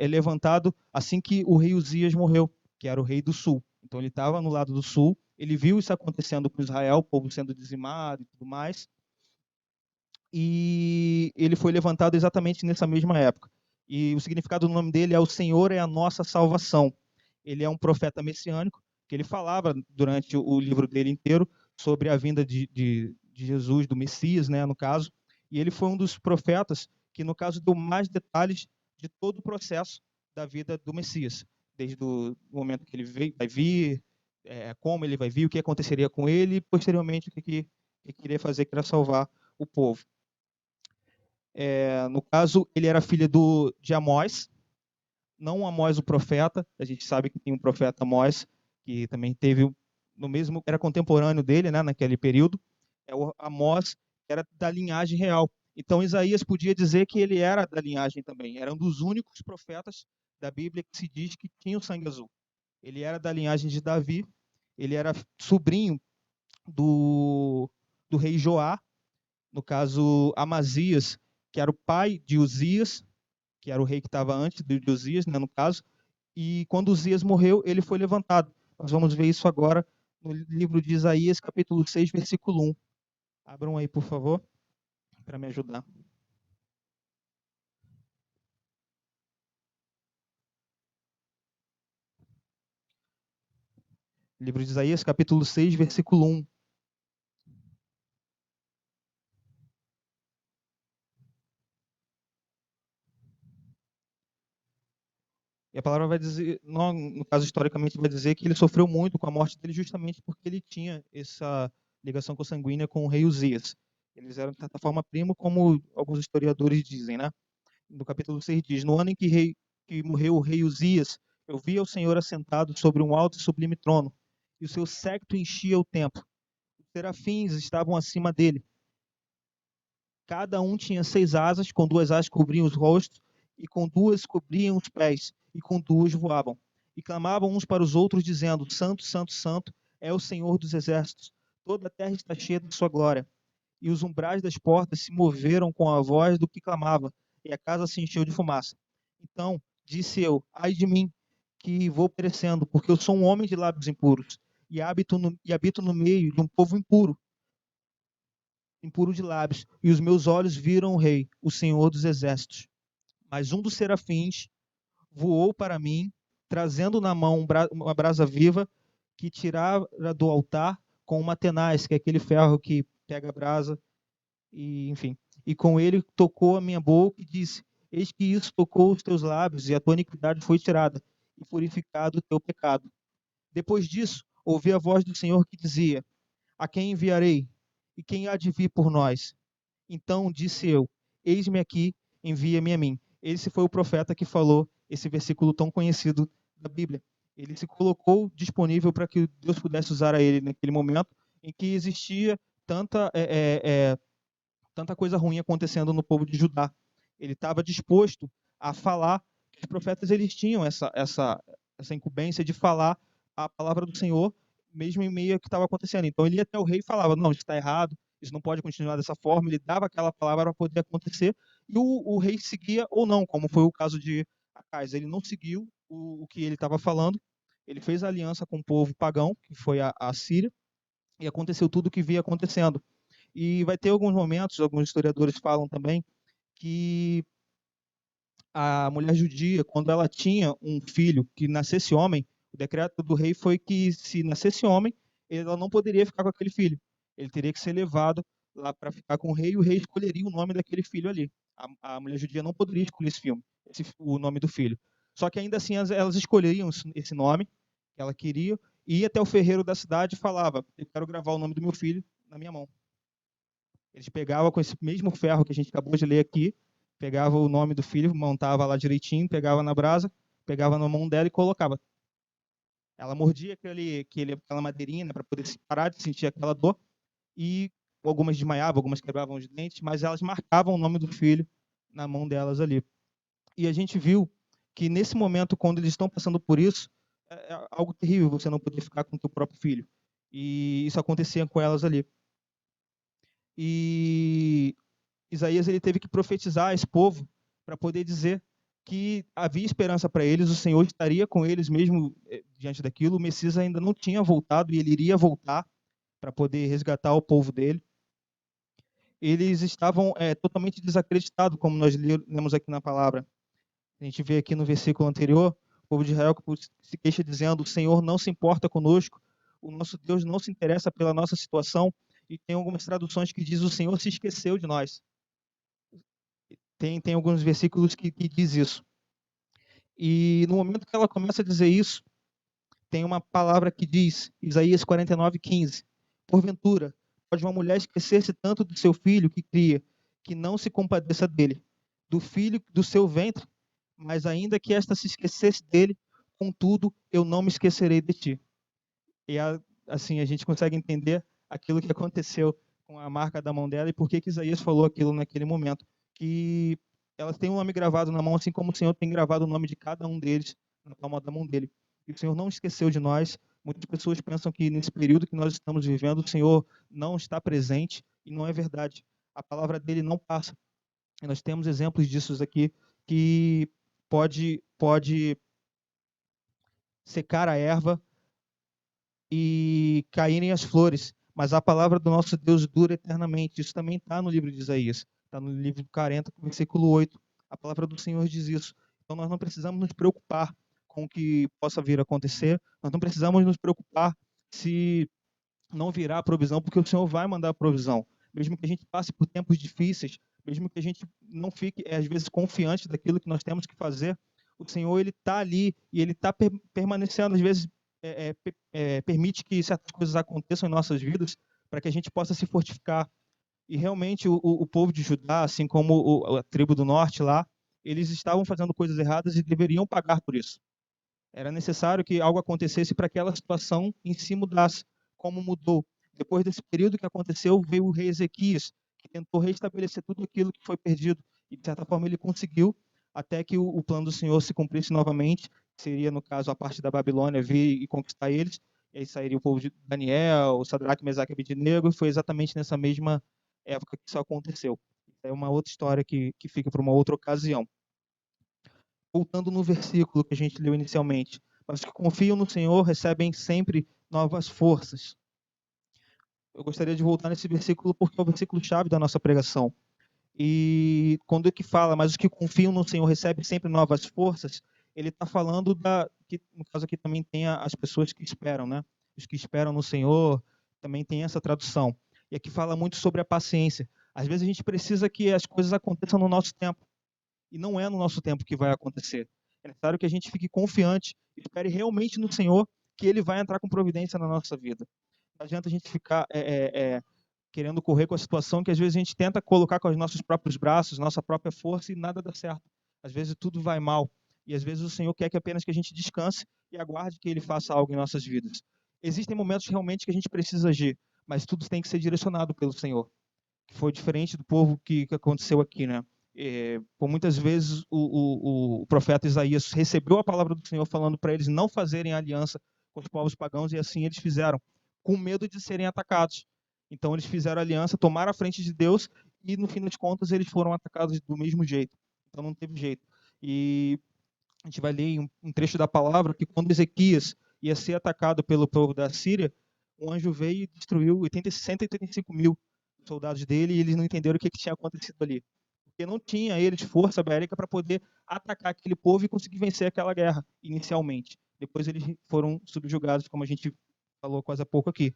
levantado assim que o rei Uzias morreu, que era o rei do sul. Então ele estava no lado do sul, ele viu isso acontecendo com Israel, o povo sendo dizimado e tudo mais, e ele foi levantado exatamente nessa mesma época. E o significado do nome dele é: o Senhor é a nossa salvação. Ele é um profeta messiânico, que ele falava durante o livro dele inteiro sobre a vinda de Jesus, do Messias, né, no caso. E ele foi um dos profetas que, no caso, deu mais detalhes de todo o processo da vida do Messias, desde o momento que ele vai vir, como ele vai vir, o que aconteceria com ele, e posteriormente o que queria fazer, que era salvar o povo. No caso, ele era filho de Amós, não Amós o profeta. A gente sabe que tem um profeta Amós, que também teve no mesmo, era contemporâneo dele, né, naquele período. O Amós era da linhagem real. Então Isaías podia dizer que ele era da linhagem também. Era um dos únicos profetas da Bíblia que se diz que tinha o sangue azul. Ele era da linhagem de Davi. Ele era sobrinho do rei Joá, no caso Amazias, que era o pai de Uzias, que era o rei que estava antes de Uzias, né, no caso. E quando Uzias morreu, ele foi levantado. Nós vamos ver isso agora no livro de Isaías, capítulo 6, versículo 1. Abram aí, por favor, para me ajudar. Livro de Isaías, capítulo 6, versículo 1. E a palavra vai dizer, no caso historicamente, vai dizer que ele sofreu muito com a morte dele justamente porque ele tinha essa ligação consanguínea com o rei Uzias. Eles eram, de certa forma, primo, como alguns historiadores dizem, né? No capítulo 6 diz: no ano em que morreu o rei Uzias, eu vi o Senhor assentado sobre um alto e sublime trono, e o seu séquito enchia o templo. Os serafins estavam acima dele. Cada um tinha 6 asas, com 2 asas cobriam os rostos, e com 2 cobriam os pés, e com 2 voavam. E clamavam uns para os outros, dizendo: Santo, Santo, Santo é o Senhor dos exércitos. Toda a terra está cheia de sua glória. E os umbrais das portas se moveram com a voz do que clamava, e a casa se encheu de fumaça. Então disse eu: ai de mim, que vou perecendo, porque eu sou um homem de lábios impuros, e habito no meio de um povo impuro de lábios, e os meus olhos viram o Rei, o Senhor dos exércitos. Mas um dos serafins voou para mim, trazendo na mão uma brasa viva, que tirara do altar com uma tenaz, que é aquele ferro que pega a brasa, e enfim. E com ele tocou a minha boca e disse: eis que isso tocou os teus lábios, e a tua iniquidade foi tirada, e purificado o teu pecado. Depois disso, ouvi a voz do Senhor que dizia: a quem enviarei? E quem há de vir por nós? Então disse eu: eis-me aqui, envia-me a mim. Esse foi o profeta que falou esse versículo tão conhecido da Bíblia. Ele se colocou disponível para que Deus pudesse usar a ele naquele momento em que existia tanta coisa ruim acontecendo no povo de Judá. Ele estava disposto a falar. Os profetas, eles tinham essa incumbência de falar a palavra do Senhor, mesmo em meio ao que estava acontecendo. Então ele ia até o rei e falava: não, isso está errado, isso não pode continuar dessa forma. Ele dava aquela palavra para poder acontecer, e o rei seguia ou não, como foi o caso de Acais. Ele não seguiu o que ele estava falando. Ele fez aliança com o povo pagão, que foi a Síria, e aconteceu tudo o que via acontecendo. E vai ter alguns momentos, alguns historiadores falam também, que a mulher judia, quando ela tinha um filho que nascesse homem, o decreto do rei foi que, se nascesse homem, ela não poderia ficar com aquele filho. Ele teria que ser levado lá para ficar com o rei, e o rei escolheria o nome daquele filho ali. A mulher judia não poderia escolher o nome do filho. Só que ainda assim elas escolheriam esse nome que ela queria, e ia até o ferreiro da cidade e falava: eu quero gravar o nome do meu filho na minha mão. Eles pegavam com esse mesmo ferro que a gente acabou de ler aqui, pegava o nome do filho, montava lá direitinho, pegava na brasa, pegava na mão dela e colocava. Ela mordia aquela madeirinha, né, para poder parar de sentir aquela dor, e algumas desmaiavam, algumas quebravam os dentes, mas elas marcavam o nome do filho na mão delas ali. E a gente viu que nesse momento, quando eles estão passando por isso, é algo terrível você não poder ficar com o teu próprio filho. E isso acontecia com elas ali. E Isaías ele teve que profetizar a esse povo para poder dizer que havia esperança para eles, o Senhor estaria com eles mesmo diante daquilo. O Messias ainda não tinha voltado e ele iria voltar para poder resgatar o povo dele. Eles estavam totalmente desacreditados, como nós lemos aqui na palavra. A gente vê aqui no versículo anterior, o povo de Israel se queixa dizendo: o Senhor não se importa conosco, o nosso Deus não se interessa pela nossa situação. E tem algumas traduções que diz: o Senhor se esqueceu de nós. Tem alguns versículos que diz isso. E no momento que ela começa a dizer isso, tem uma palavra que diz, Isaías 49:15: porventura, pode uma mulher esquecer-se tanto do seu filho que cria, que não se compadeça dele, do filho do seu ventre? Mas ainda que esta se esquecesse dele, contudo, eu não me esquecerei de ti. E assim, a gente consegue entender aquilo que aconteceu com a marca da mão dela e por que Isaías falou aquilo naquele momento. Que elas têm um nome gravado na mão, assim como o Senhor tem gravado o nome de cada um deles na palma da mão dele. E o Senhor não esqueceu de nós. Muitas pessoas pensam que nesse período que nós estamos vivendo, o Senhor não está presente, e não é verdade. A palavra dele não passa. E nós temos exemplos disso aqui, que pode secar a erva e caírem as flores, mas a palavra do nosso Deus dura eternamente. Isso também está no livro de Isaías, está no livro 40, versículo 8. A palavra do Senhor diz isso. Então nós não precisamos nos preocupar com o que possa vir a acontecer, nós não precisamos nos preocupar se não virá a provisão, porque o Senhor vai mandar a provisão. Mesmo que a gente passe por tempos difíceis, mesmo que a gente não fique, às vezes, confiante daquilo que nós temos que fazer, o Senhor ele está ali e ele está permanecendo. Às vezes, permite que certas coisas aconteçam em nossas vidas para que a gente possa se fortificar. E realmente o povo de Judá, assim como a tribo do norte lá, eles estavam fazendo coisas erradas e deveriam pagar por isso. Era necessário que algo acontecesse para que aquela situação em si mudasse, como mudou. Depois desse período que aconteceu, veio o rei Ezequias, que tentou restabelecer tudo aquilo que foi perdido, e de certa forma ele conseguiu, até que o plano do Senhor se cumprisse novamente, que seria, no caso, a parte da Babilônia vir e conquistar eles, e aí sairia o povo de Daniel, Sadraque, Mesaque e Abednego, e foi exatamente nessa mesma época que isso aconteceu. É uma outra história que fica para uma outra ocasião. Voltando no versículo que a gente leu inicialmente, mas os que confiam no Senhor recebem sempre novas forças. Eu gostaria de voltar nesse versículo porque é o versículo-chave da nossa pregação. E quando ele fala, mas os que confiam no Senhor recebem sempre novas forças, ele está falando que no caso aqui também tem as pessoas que esperam, né? Os que esperam no Senhor, também tem essa tradução. E aqui fala muito sobre a paciência. Às vezes a gente precisa que as coisas aconteçam no nosso tempo. E não é no nosso tempo que vai acontecer. É necessário que a gente fique confiante e espere realmente no Senhor que Ele vai entrar com providência na nossa vida. Não adianta a gente ficar querendo correr com a situação que às vezes a gente tenta colocar com os nossos próprios braços, nossa própria força e nada dá certo. Às vezes tudo vai mal. E às vezes o Senhor quer que apenas que a gente descanse e aguarde que Ele faça algo em nossas vidas. Existem momentos realmente que a gente precisa agir, mas tudo tem que ser direcionado pelo Senhor. Que foi diferente do povo que aconteceu aqui, né? Por muitas vezes o profeta Isaías recebeu a palavra do Senhor falando para eles não fazerem aliança com os povos pagãos, e assim eles fizeram, com medo de serem atacados. Então eles fizeram aliança, tomaram a frente de Deus, e no fim das contas eles foram atacados do mesmo jeito. Então não teve jeito. E a gente vai ler em um trecho da palavra que quando Ezequias ia ser atacado pelo povo da Síria, um anjo veio e destruiu 185 mil soldados dele, e eles não entenderam o que tinha acontecido ali. Porque não tinha eles força bélica para poder atacar aquele povo e conseguir vencer aquela guerra inicialmente. Depois eles foram subjugados, como a gente falou quase há pouco aqui.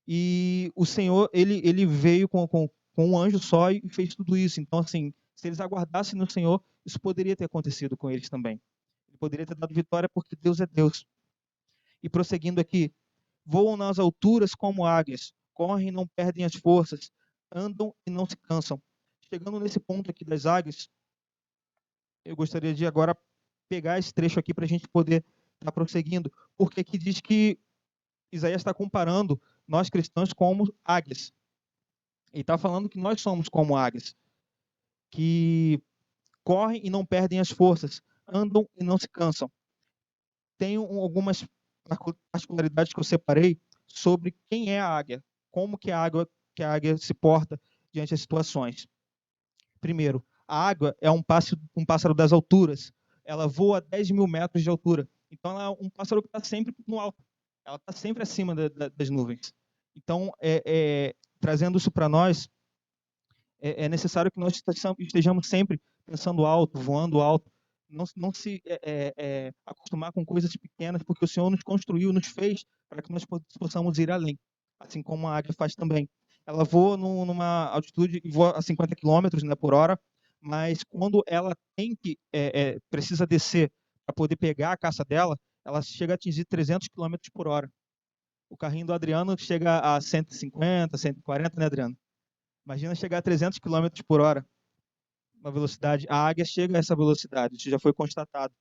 E o Senhor, ele veio com um anjo só e fez tudo isso. Então, assim, se eles aguardassem no Senhor, isso poderia ter acontecido com eles também. Ele poderia ter dado vitória porque Deus é Deus. E prosseguindo aqui, voam nas alturas como águias, correm e não perdem as forças, andam e não se cansam. Chegando nesse ponto aqui das águias, eu gostaria de agora pegar esse trecho aqui para a gente poder estar prosseguindo, porque aqui diz que Isaías está comparando nós cristãos como águias. Ele está falando que nós somos como águias, que correm e não perdem as forças, andam e não se cansam. Tenho algumas particularidades que eu separei sobre quem é a águia, como que a águia se porta diante das situações. Primeiro, a águia é um pássaro das alturas. Ela voa a 10 mil metros de altura. Então, ela é um pássaro que está sempre no alto. Ela está sempre acima das nuvens. Então, trazendo isso para nós, é necessário que nós estejamos sempre pensando alto, voando alto, não se acostumar com coisas pequenas, porque o Senhor nos construiu, nos fez para que nós possamos ir além, assim como a águia faz também. Ela voa numa altitude, voa a 50 km, né, por hora, mas quando ela precisa descer para poder pegar a caça dela, ela chega a atingir 300 km por hora. O carrinho do Adriano chega a 150, 140, né, Adriano? Imagina chegar a 300 km por hora, uma velocidade. A águia chega a essa velocidade, isso já foi constatado.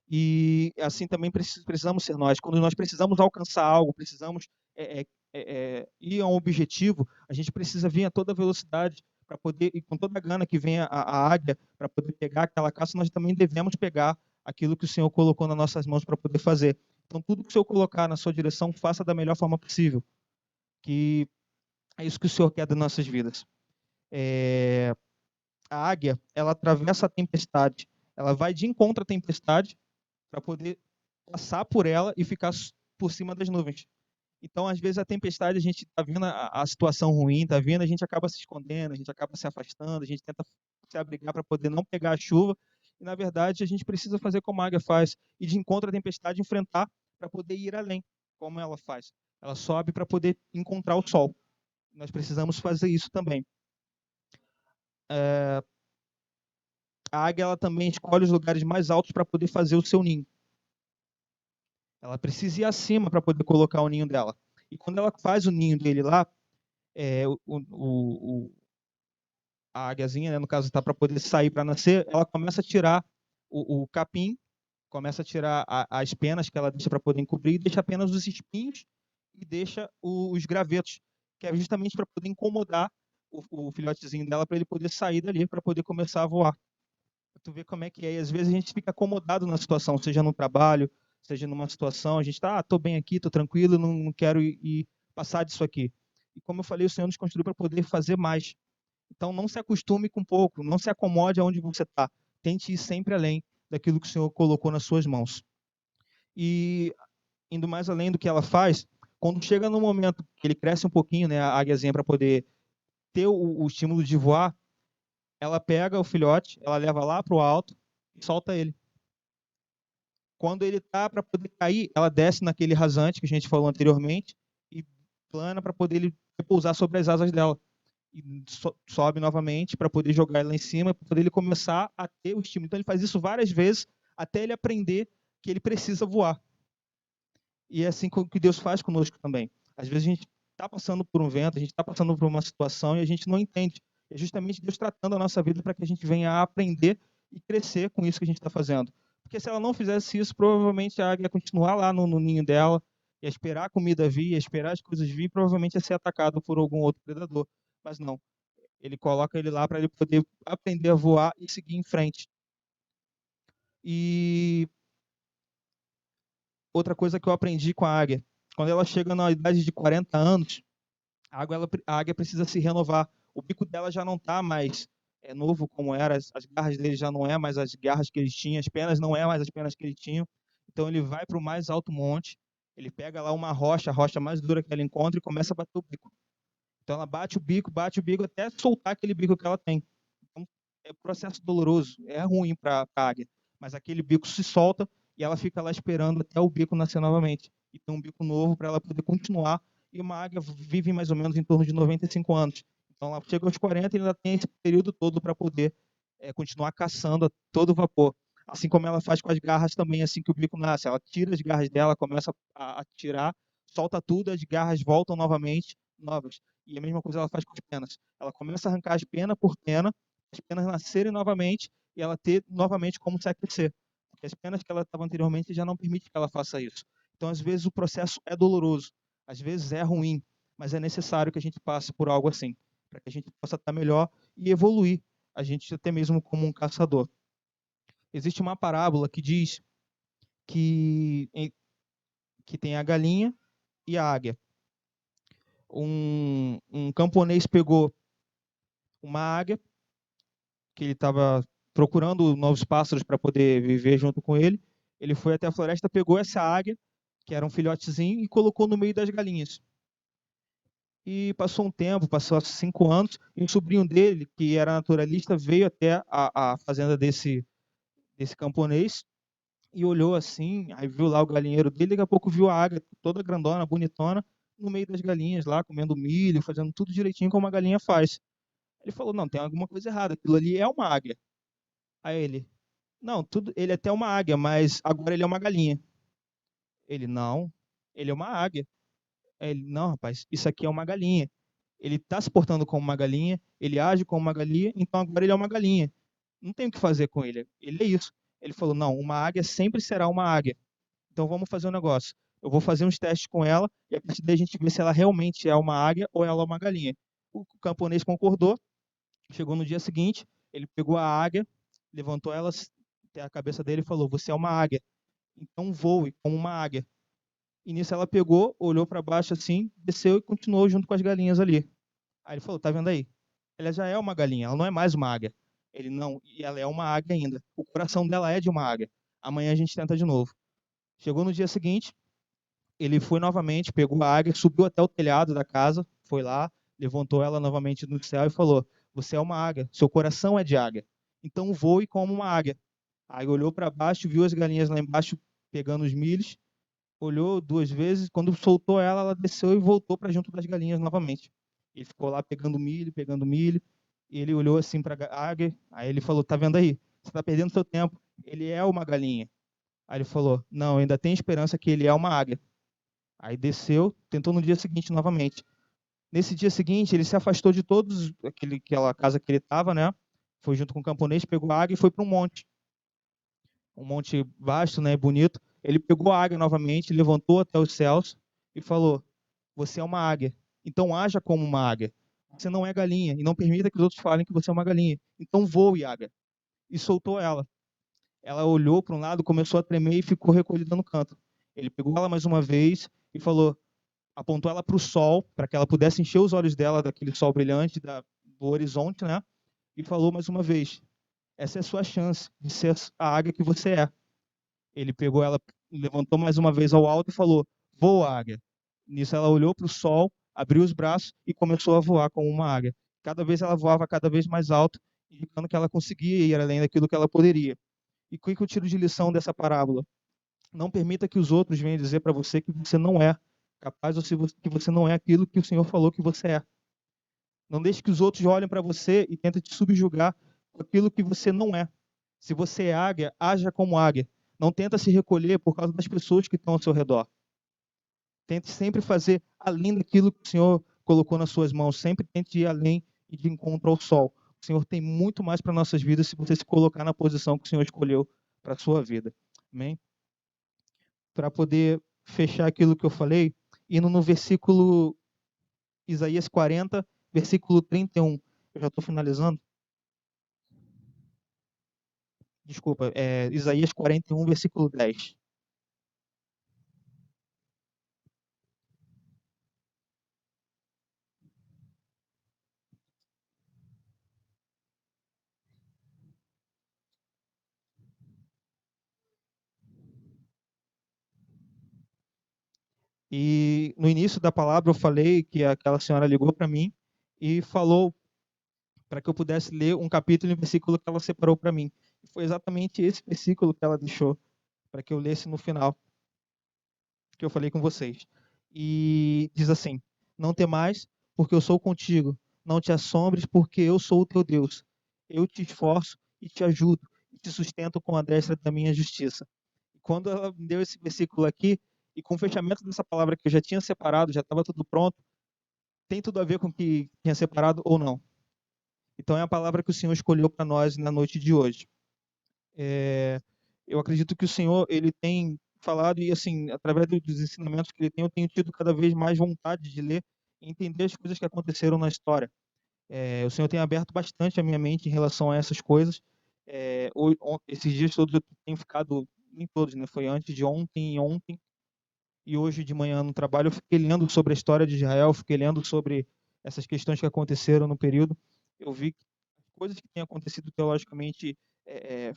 E assim também precisamos ser nós. Quando nós precisamos alcançar algo, precisamos ir a um objetivo, a gente precisa vir a toda velocidade para poder, e com toda a gana que vem a águia, para poder pegar aquela caça, nós também devemos pegar aquilo que o Senhor colocou nas nossas mãos para poder fazer. Então, tudo que o Senhor colocar na sua direção, faça da melhor forma possível. Que é isso que o Senhor quer das nossas vidas. A águia, ela atravessa a tempestade. Ela vai de encontro à tempestade para poder passar por ela e ficar por cima das nuvens. Então, às vezes, a tempestade, a gente está vendo a situação ruim, está vendo, a gente acaba se escondendo, a gente acaba se afastando, a gente tenta se abrigar para poder não pegar a chuva. E, na verdade, a gente precisa fazer como a águia faz, ir de encontro à tempestade, enfrentar para poder ir além, como ela faz. Ela sobe para poder encontrar o sol. Nós precisamos fazer isso também. A águia, ela também escolhe os lugares mais altos para poder fazer o seu ninho. Ela precisa ir acima para poder colocar o ninho dela. E quando ela faz o ninho dele lá, a águiazinha, né, no caso, está para poder sair para nascer, ela começa a tirar o capim, começa a tirar as penas que ela deixa para poder encobrir, e deixa apenas os espinhos e deixa os gravetos, que é justamente para poder incomodar o filhotezinho dela, para ele poder sair dali, para poder começar a voar. Tu vê como é que é. E às vezes a gente fica acomodado na situação, seja no trabalho, seja numa situação, a gente está, tô bem aqui, tô tranquilo, não quero ir passar disso aqui. E como eu falei, o Senhor nos construiu para poder fazer mais. Então não se acostume com pouco, não se acomode aonde você está. Tente ir sempre além daquilo que o Senhor colocou nas suas mãos. E indo mais além do que ela faz, quando chega no momento que ele cresce um pouquinho, né, a águiazinha, para poder ter o estímulo de voar, ela pega o filhote, ela leva lá para o alto e solta ele. Quando ele está para poder cair, ela desce naquele rasante que a gente falou anteriormente e plana para poder ele pousar sobre as asas dela. E sobe novamente para poder jogar ele lá em cima, para poder ele começar a ter o estímulo. Então ele faz isso várias vezes até ele aprender que ele precisa voar. E é assim que Deus faz conosco também. Às vezes a gente está passando por um vento, a gente está passando por uma situação e a gente não entende. É justamente Deus tratando a nossa vida para que a gente venha a aprender e crescer com isso que a gente está fazendo. Porque se ela não fizesse isso, provavelmente a águia ia continuar lá no ninho dela, ia esperar a comida vir, ia esperar as coisas vir, e provavelmente ia ser atacado por algum outro predador. Mas não. Ele coloca ele lá para ele poder aprender a voar e seguir em frente. E outra coisa que eu aprendi com a águia, quando ela chega na idade de 40 anos, a águia precisa se renovar. O bico dela já não está mais novo como era, as garras dele já não é mais as garras que ele tinha, as penas não é mais as penas que ele tinha. Então ele vai para o mais alto monte, ele pega lá uma rocha, a rocha mais dura que ela encontra e começa a bater o bico. Então ela bate o bico até soltar aquele bico que ela tem. Então é um processo doloroso, é ruim para a águia, mas aquele bico se solta e ela fica lá esperando até o bico nascer novamente. E tem um bico novo para ela poder continuar. E uma águia vive mais ou menos em torno de 95 anos. Então ela chega aos 40 e ainda tem esse período todo para poder continuar caçando a todo vapor. Assim como ela faz com as garras também, assim que o bico nasce. Ela tira as garras dela, começa a tirar, solta tudo, as garras voltam novamente, novas. E a mesma coisa ela faz com as penas. Ela começa a arrancar as penas por pena, as penas nascerem novamente e ela ter novamente como se aquecer. Porque as penas que ela estava anteriormente já não permite que ela faça isso. Então, às vezes, o processo é doloroso, às vezes é ruim, mas é necessário que a gente passe por algo assim. para que a gente possa estar melhor e evoluir, a gente até mesmo como um caçador. Existe uma parábola que diz que tem a galinha e a águia. Um camponês pegou uma águia, que ele estava procurando novos pássaros para poder viver junto com ele. Ele foi até a floresta, pegou essa águia, que era um filhotezinho, e colocou no meio das galinhas. E passou um tempo, passou 5 anos, e um sobrinho dele, que era naturalista, veio até a fazenda desse camponês e olhou assim, aí viu lá o galinheiro dele, daqui a pouco viu a águia toda grandona, bonitona, no meio das galinhas lá, comendo milho, fazendo tudo direitinho como uma galinha faz. Ele falou, não, tem alguma coisa errada, aquilo ali é uma águia. Aí ele, não, ele é até uma águia, mas agora ele é uma galinha. Ele, não, ele é uma águia. Aí ele, não, rapaz, isso aqui é uma galinha. Ele está se portando como uma galinha, ele age como uma galinha, então agora ele é uma galinha. Não tem o que fazer com ele, ele é isso. Ele falou, não, uma águia sempre será uma águia. Então vamos fazer um negócio. Eu vou fazer uns testes com ela e a partir daí a gente vê se ela realmente é uma águia ou ela é uma galinha. O camponês concordou. Chegou no dia seguinte, ele pegou a águia, levantou ela até a cabeça dele e falou: "Você é uma águia. Então voe como uma águia." E nisso ela pegou, olhou para baixo assim, desceu e continuou junto com as galinhas ali. Aí ele falou: "Tá vendo aí? Ela já é uma galinha, ela não é mais uma águia." Ele não, e ela é uma águia ainda. O coração dela é de uma águia. Amanhã a gente tenta de novo. Chegou no dia seguinte, ele foi novamente, pegou a águia, subiu até o telhado da casa, foi lá, levantou ela novamente no céu e falou: "Você é uma águia, seu coração é de águia. Então voe como uma águia." A águia olhou para baixo, viu as galinhas lá embaixo pegando os milhos, olhou 2 vezes, quando soltou ela, ela desceu e voltou para junto das galinhas novamente. Ele ficou lá pegando milho, e ele olhou assim para a águia, aí ele falou: "Tá vendo aí? Você está perdendo seu tempo. Ele é uma galinha." Aí ele falou: "Não, ainda tem esperança que ele é uma águia." Aí desceu, tentou no dia seguinte novamente. Nesse dia seguinte, ele se afastou de todos aquela casa que ele estava, né? Foi junto com o camponês, pegou a águia e foi para um monte vasto, né, bonito. Ele pegou a águia novamente, levantou até os céus e falou: "Você é uma águia, então haja como uma águia. Você não é galinha e não permita que os outros falem que você é uma galinha. Então voe, águia." E soltou ela. Ela olhou para um lado, começou a tremer e ficou recolhida no canto. Ele pegou ela mais uma vez e falou: apontou ela para o sol, para que ela pudesse encher os olhos dela daquele sol brilhante do horizonte, né? E falou mais uma vez: "Essa é a sua chance de ser a águia que você é." Ele pegou ela, levantou mais uma vez ao alto e falou: "Voa, águia." Nisso ela olhou para o sol, abriu os braços e começou a voar como uma águia. Cada vez ela voava cada vez mais alto, indicando que ela conseguia ir além daquilo que ela poderia. E o que eu tiro de lição dessa parábola? Não permita que os outros venham dizer para você que você não é capaz ou que você não é aquilo que o Senhor falou que você é. Não deixe que os outros olhem para você e tentem te subjugar com aquilo que você não é. Se você é águia, haja como águia. Não tenta se recolher por causa das pessoas que estão ao seu redor. Tente sempre fazer além daquilo que o Senhor colocou nas suas mãos. Sempre tente ir além e de encontro ao sol. O Senhor tem muito mais para nossas vidas se você se colocar na posição que o Senhor escolheu para a sua vida. Amém? Para poder fechar aquilo que eu falei, indo no versículo Isaías 40, versículo 31. Eu já estou finalizando. Desculpa, Isaías 41, versículo 10. E no início da palavra eu falei que aquela senhora ligou para mim e falou para que eu pudesse ler um capítulo e um versículo que ela separou para mim. E foi exatamente esse versículo que ela deixou para que eu lesse no final, que eu falei com vocês. E diz assim: "Não temais, porque eu sou contigo. Não te assombres, porque eu sou o teu Deus. Eu te esforço e te ajudo, e te sustento com a destra da minha justiça." E quando ela me deu esse versículo aqui, e com o fechamento dessa palavra que eu já tinha separado, já estava tudo pronto, tem tudo a ver com o que tinha separado ou não. Então é a palavra que o Senhor escolheu para nós na noite de hoje. Eu acredito que o Senhor ele tem falado e assim, através dos ensinamentos que ele tem, eu tenho tido cada vez mais vontade de ler e entender as coisas que aconteceram na história. O Senhor tem aberto bastante a minha mente em relação a essas coisas. Esses dias todos eu tenho ficado, nem todos, né? Foi antes de ontem e ontem, e hoje de manhã no trabalho eu fiquei lendo sobre a história de Israel, fiquei lendo sobre essas questões que aconteceram no período. Eu vi que coisas que têm acontecido teologicamente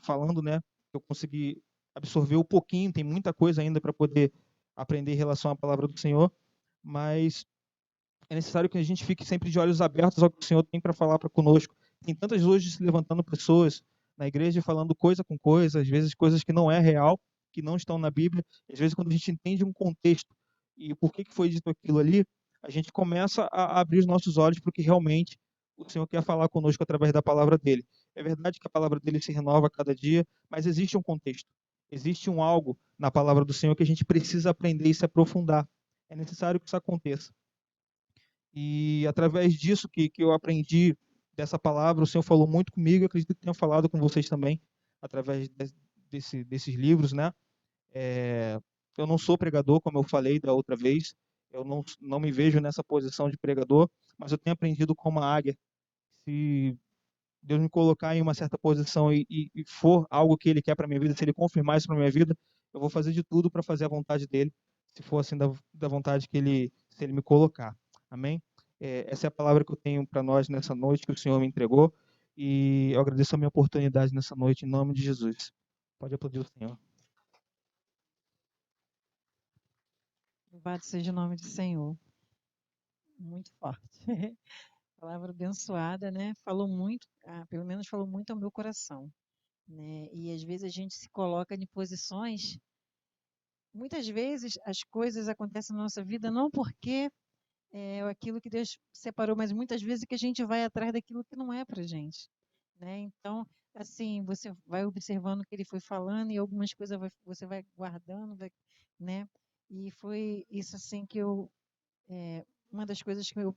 falando, né? Eu consegui absorver um pouquinho, tem muita coisa ainda para poder aprender em relação à palavra do Senhor, mas é necessário que a gente fique sempre de olhos abertos ao que o Senhor tem para falar para conosco. Tem tantas hoje se levantando pessoas na igreja falando coisa com coisa, às vezes coisas que não é real, que não estão na Bíblia. Às vezes quando a gente entende um contexto e por que foi dito aquilo ali, a gente começa a abrir os nossos olhos para o que realmente o Senhor quer falar conosco através da palavra dele. É verdade que a palavra dele se renova a cada dia, mas existe um contexto. Existe um algo na palavra do Senhor que a gente precisa aprender e se aprofundar. É necessário que isso aconteça. E através disso que eu aprendi dessa palavra, o Senhor falou muito comigo, eu acredito que tenha falado com vocês também, através desses livros, né? Eu não sou pregador, como eu falei da outra vez, eu não me vejo nessa posição de pregador, mas eu tenho aprendido como a águia. Se Deus me colocar em uma certa posição e for algo que Ele quer para minha vida, se Ele confirmar isso para minha vida, eu vou fazer de tudo para fazer a vontade dEle, se for assim da vontade se Ele me colocar. Amém? Essa é a palavra que eu tenho para nós nessa noite que o Senhor me entregou, e eu agradeço a minha oportunidade nessa noite em nome de Jesus. Pode aplaudir o Senhor. Louvado seja o nome do Senhor. Muito forte. Palavra abençoada, né? Falou muito, pelo menos falou muito ao meu coração, né? E às vezes a gente se coloca em posições. Muitas vezes as coisas acontecem na nossa vida não porque é aquilo que Deus separou, mas muitas vezes é que a gente vai atrás daquilo que não é para gente, né? Então, assim, você vai observando o que ele foi falando e algumas coisas você vai guardando, né? E foi isso assim que uma das coisas que eu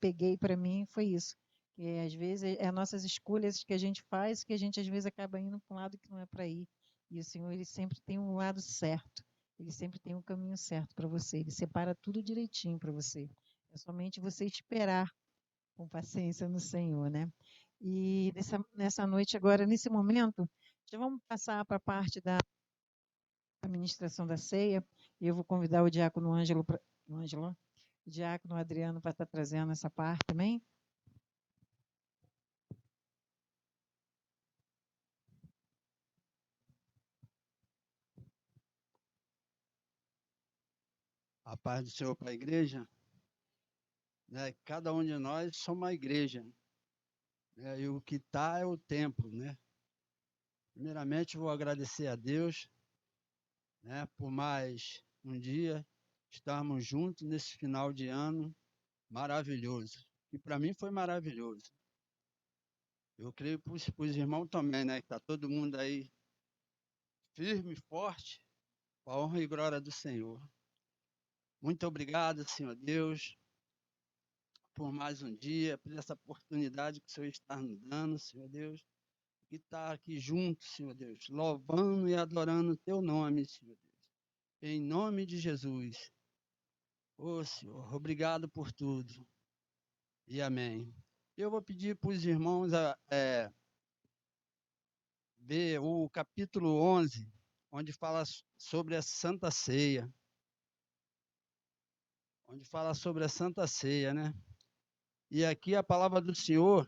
peguei para mim foi isso, que às vezes é as nossas escolhas que a gente faz que a gente às vezes acaba indo para um lado que não é para ir. E o Senhor, ele sempre tem um lado certo. Ele sempre tem um caminho certo para você. Ele separa tudo direitinho para você. É somente você esperar com paciência no Senhor, né? E nessa noite agora, nesse momento, já vamos passar para a parte da administração da ceia. E eu vou convidar o diácono Ângelo, o diácono Adriano para estar trazendo essa parte também. A paz do Senhor para a igreja, né? Cada um de nós somos uma igreja, né? E o que está é o templo, né? Primeiramente, vou agradecer a Deus, né? Por mais um dia estarmos juntos nesse final de ano maravilhoso. E para mim foi maravilhoso. Eu creio para os irmãos também, né? Que está todo mundo aí firme, forte, com a honra e glória do Senhor. Muito obrigado, Senhor Deus, por mais um dia, por essa oportunidade que o Senhor está nos dando, Senhor Deus, que está aqui junto, Senhor Deus, louvando e adorando o teu nome, Senhor Deus. Em nome de Jesus. Ô, Senhor, obrigado por tudo. E amém. Eu vou pedir para os irmãos ver o capítulo 11, onde fala sobre a Santa Ceia. Onde fala sobre a Santa Ceia, né? E aqui a palavra do Senhor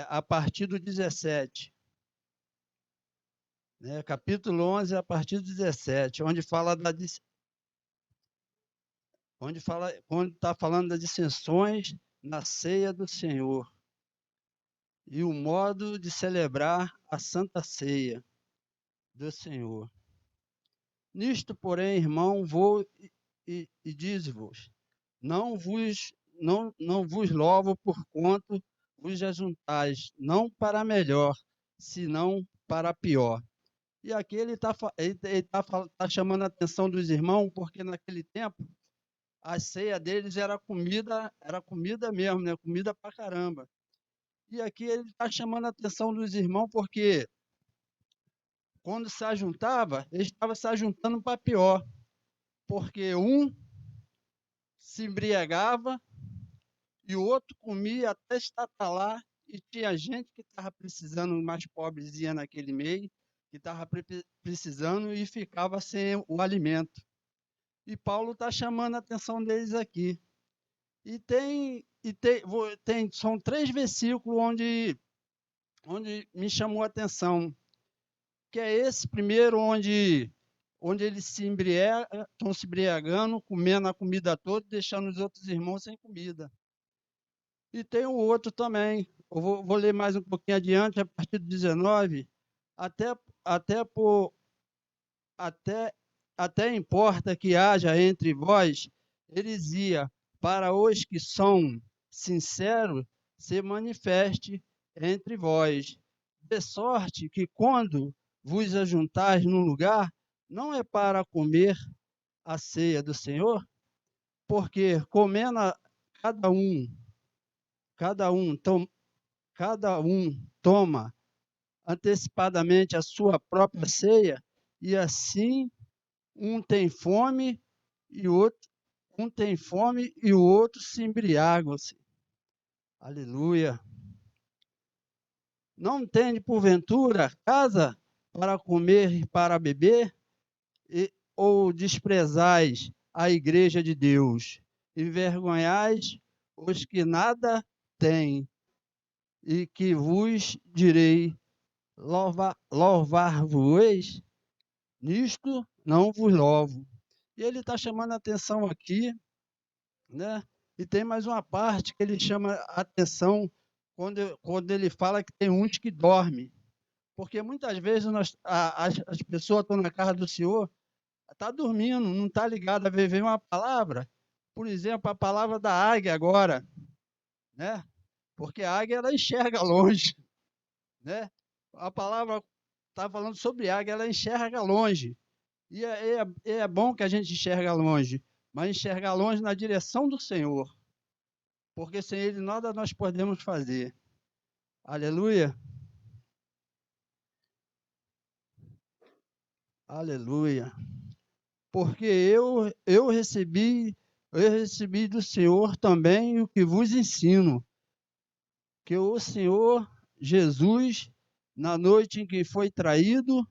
a partir do 17. Né? Capítulo 11, a partir do 17, onde está falando das dissensões na ceia do Senhor e o modo de celebrar a Santa Ceia do Senhor. Nisto, porém, irmão, vou e diz-vos, não vos louvo por quanto vos ajuntais, não para melhor, senão para pior. E aqui ele está chamando a atenção dos irmãos, porque naquele tempo a ceia deles era comida mesmo, né? Comida pra caramba. E aqui ele está chamando a atenção dos irmãos, porque quando se ajuntava, ele estava se ajuntando para pior. Porque um se embriagava e o outro comia até estatalar, e tinha gente que estava precisando, mais pobrezinha naquele meio, que estava precisando e ficava sem o alimento. E Paulo está chamando a atenção deles aqui. São 3 versículos onde me chamou a atenção, que é esse primeiro onde eles estão se embriagando, comendo a comida toda, deixando os outros irmãos sem comida. E tem o outro também, eu vou ler mais um pouquinho adiante, a partir do 19, até importa que haja entre vós heresia, para os que são sinceros, se manifeste entre vós. De sorte que, quando vos ajuntais num lugar, não é para comer a ceia do Senhor, porque comendo cada um toma antecipadamente a sua própria ceia, e assim um tem fome e o outro se embriagam-se. Aleluia. Não tende, porventura, casa para comer e para beber? Ou desprezais a igreja de Deus? Envergonhais os que nada têm, e que vos direi, louvar-vos? Nisto não vos louvo. E ele está chamando a atenção aqui, né? E tem mais uma parte que ele chama a atenção quando ele fala que tem uns que dormem. Porque muitas vezes as pessoas estão na casa do Senhor, está dormindo, não está ligado a viver uma palavra. Por exemplo, a palavra da águia agora, né? Porque a águia ela enxerga longe, né? A palavra está falando sobre águia, ela enxerga longe. E é bom que a gente enxerga longe, mas enxergar longe na direção do Senhor, porque sem Ele nada nós podemos fazer. Aleluia. Aleluia. Porque eu recebi do Senhor também o que vos ensino, que o Senhor Jesus, na noite em que foi traído,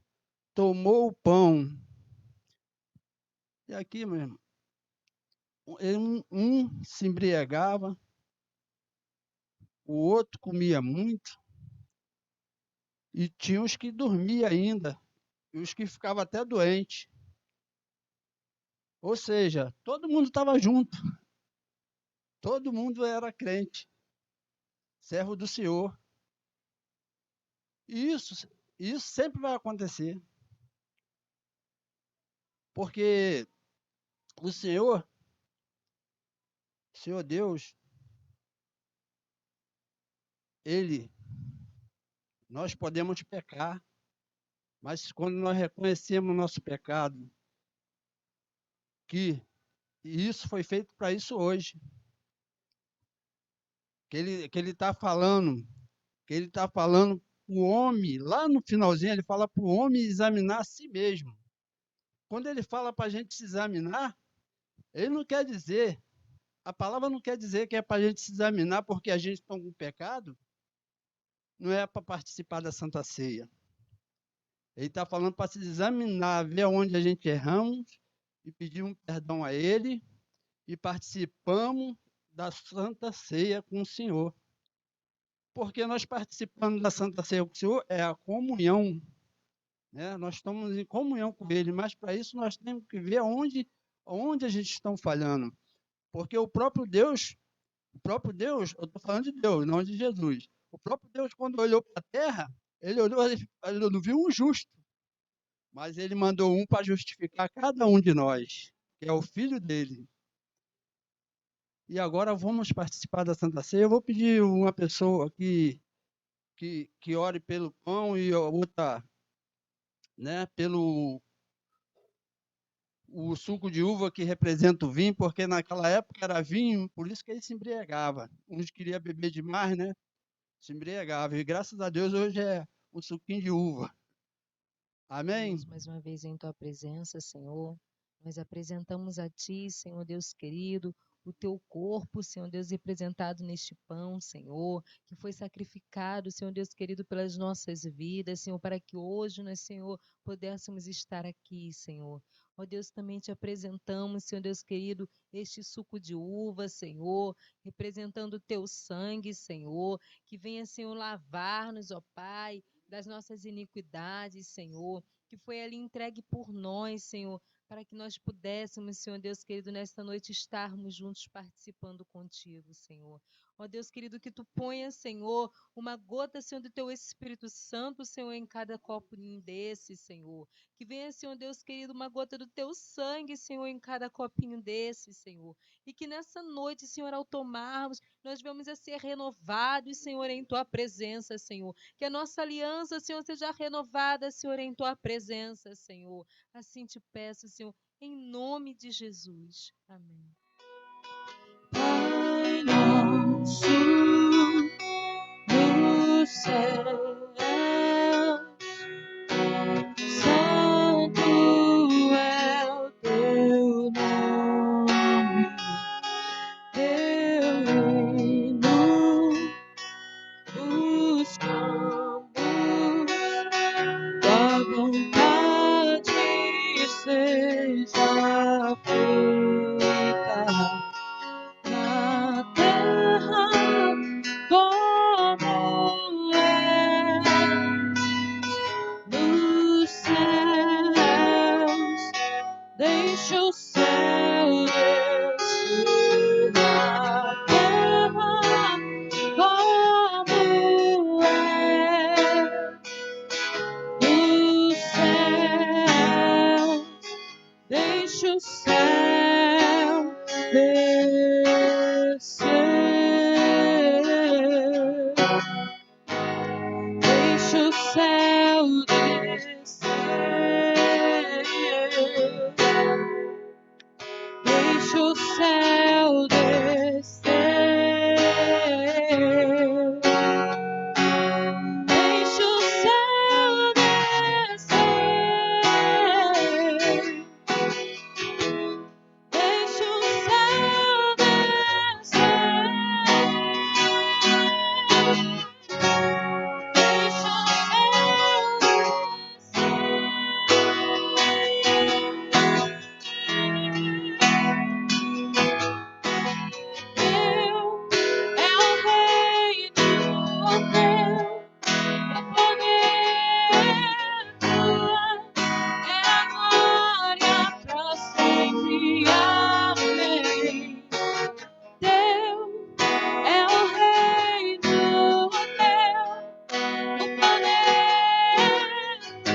tomou o pão. E aqui, meu irmão, um se embriagava, o outro comia muito, e tinha os que dormiam ainda, e os que ficavam até doentes. Ou seja, todo mundo estava junto, todo mundo era crente, servo do Senhor. E isso sempre vai acontecer, porque o Senhor Deus, nós podemos pecar, mas quando nós reconhecemos o nosso pecado, que isso foi feito para isso hoje, que ele está falando, o homem, lá no finalzinho, ele fala para o homem examinar a si mesmo. Quando ele fala para a gente se examinar, ele não quer dizer, a palavra não quer dizer que é para a gente se examinar porque a gente está com pecado, não é para participar da Santa Ceia. Ele está falando para se examinar, ver onde a gente erramos e pedir um perdão a Ele e participamos da Santa Ceia com o Senhor. Porque nós participando da Santa Ceia com o Senhor é a comunhão, né? Nós estamos em comunhão com Ele, mas para isso nós temos que ver onde a gente está falhando. Porque o próprio Deus, eu estou falando de Deus, não de Jesus. O próprio Deus, quando olhou para a terra, ele não viu um justo, mas ele mandou um para justificar cada um de nós, que é o Filho dele. E agora vamos participar da Santa Ceia. Eu vou pedir uma pessoa que ore pelo pão e a outra, né, pelo o suco de uva que representa o vinho, porque naquela época era vinho, por isso que ele se embriagava. Uns queriam beber demais, né? Se embriagava. E graças a Deus hoje é um suquinho de uva. Amém? Deus, mais uma vez em tua presença, Senhor. Nós apresentamos a ti, Senhor Deus querido, o teu corpo, Senhor Deus, representado neste pão, Senhor, que foi sacrificado, Senhor Deus querido, pelas nossas vidas, Senhor, para que hoje nós, Senhor, pudéssemos estar aqui, Senhor. Ó Deus, também te apresentamos, Senhor Deus querido, este suco de uva, Senhor, representando o teu sangue, Senhor, que venha, Senhor, lavar-nos, ó Pai, das nossas iniquidades, Senhor, que foi ali entregue por nós, Senhor, para que nós pudéssemos, Senhor Deus querido, nesta noite estarmos juntos participando contigo, Senhor. Ó Deus querido, que tu ponha, Senhor, uma gota, Senhor, do teu Espírito Santo, Senhor, em cada copinho desse, Senhor. Que venha, Senhor Deus querido, uma gota do teu sangue, Senhor, em cada copinho desse, Senhor. E que nessa noite, Senhor, ao tomarmos, nós vamos a ser renovados, Senhor, em tua presença, Senhor. Que a nossa aliança, Senhor, seja renovada, Senhor, em tua presença, Senhor. Assim te peço, Senhor, em nome de Jesus. Amém. Pai nosso do céu, santo é o teu nome, teu reino buscamos, tua vontade seja feita na terra como é nos céus. Deixa o céu descer na terra como é nos céus. Deixa o céu descer. Deixa o céu descer. Deixa o céu descer. Deixa o céu descer. Deixa o céu descer.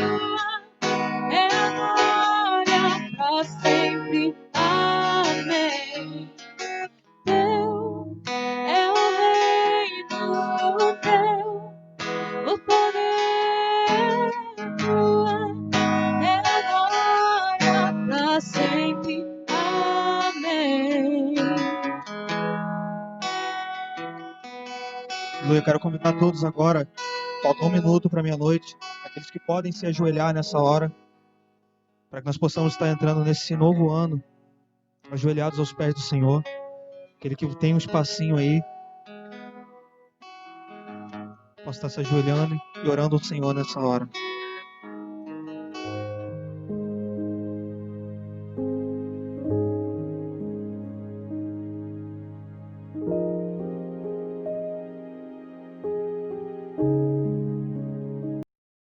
Deixa o sempre. Amém. Teu é o reino, teu o poder, tua é a glória para sempre. Amém. Eu quero convidar todos agora, falta 1 minuto para meia-noite, aqueles que podem se ajoelhar nessa hora, para que nós possamos estar entrando nesse novo ano, ajoelhados aos pés do Senhor. Aquele que tem um espacinho aí, possa estar se ajoelhando e orando ao Senhor nessa hora.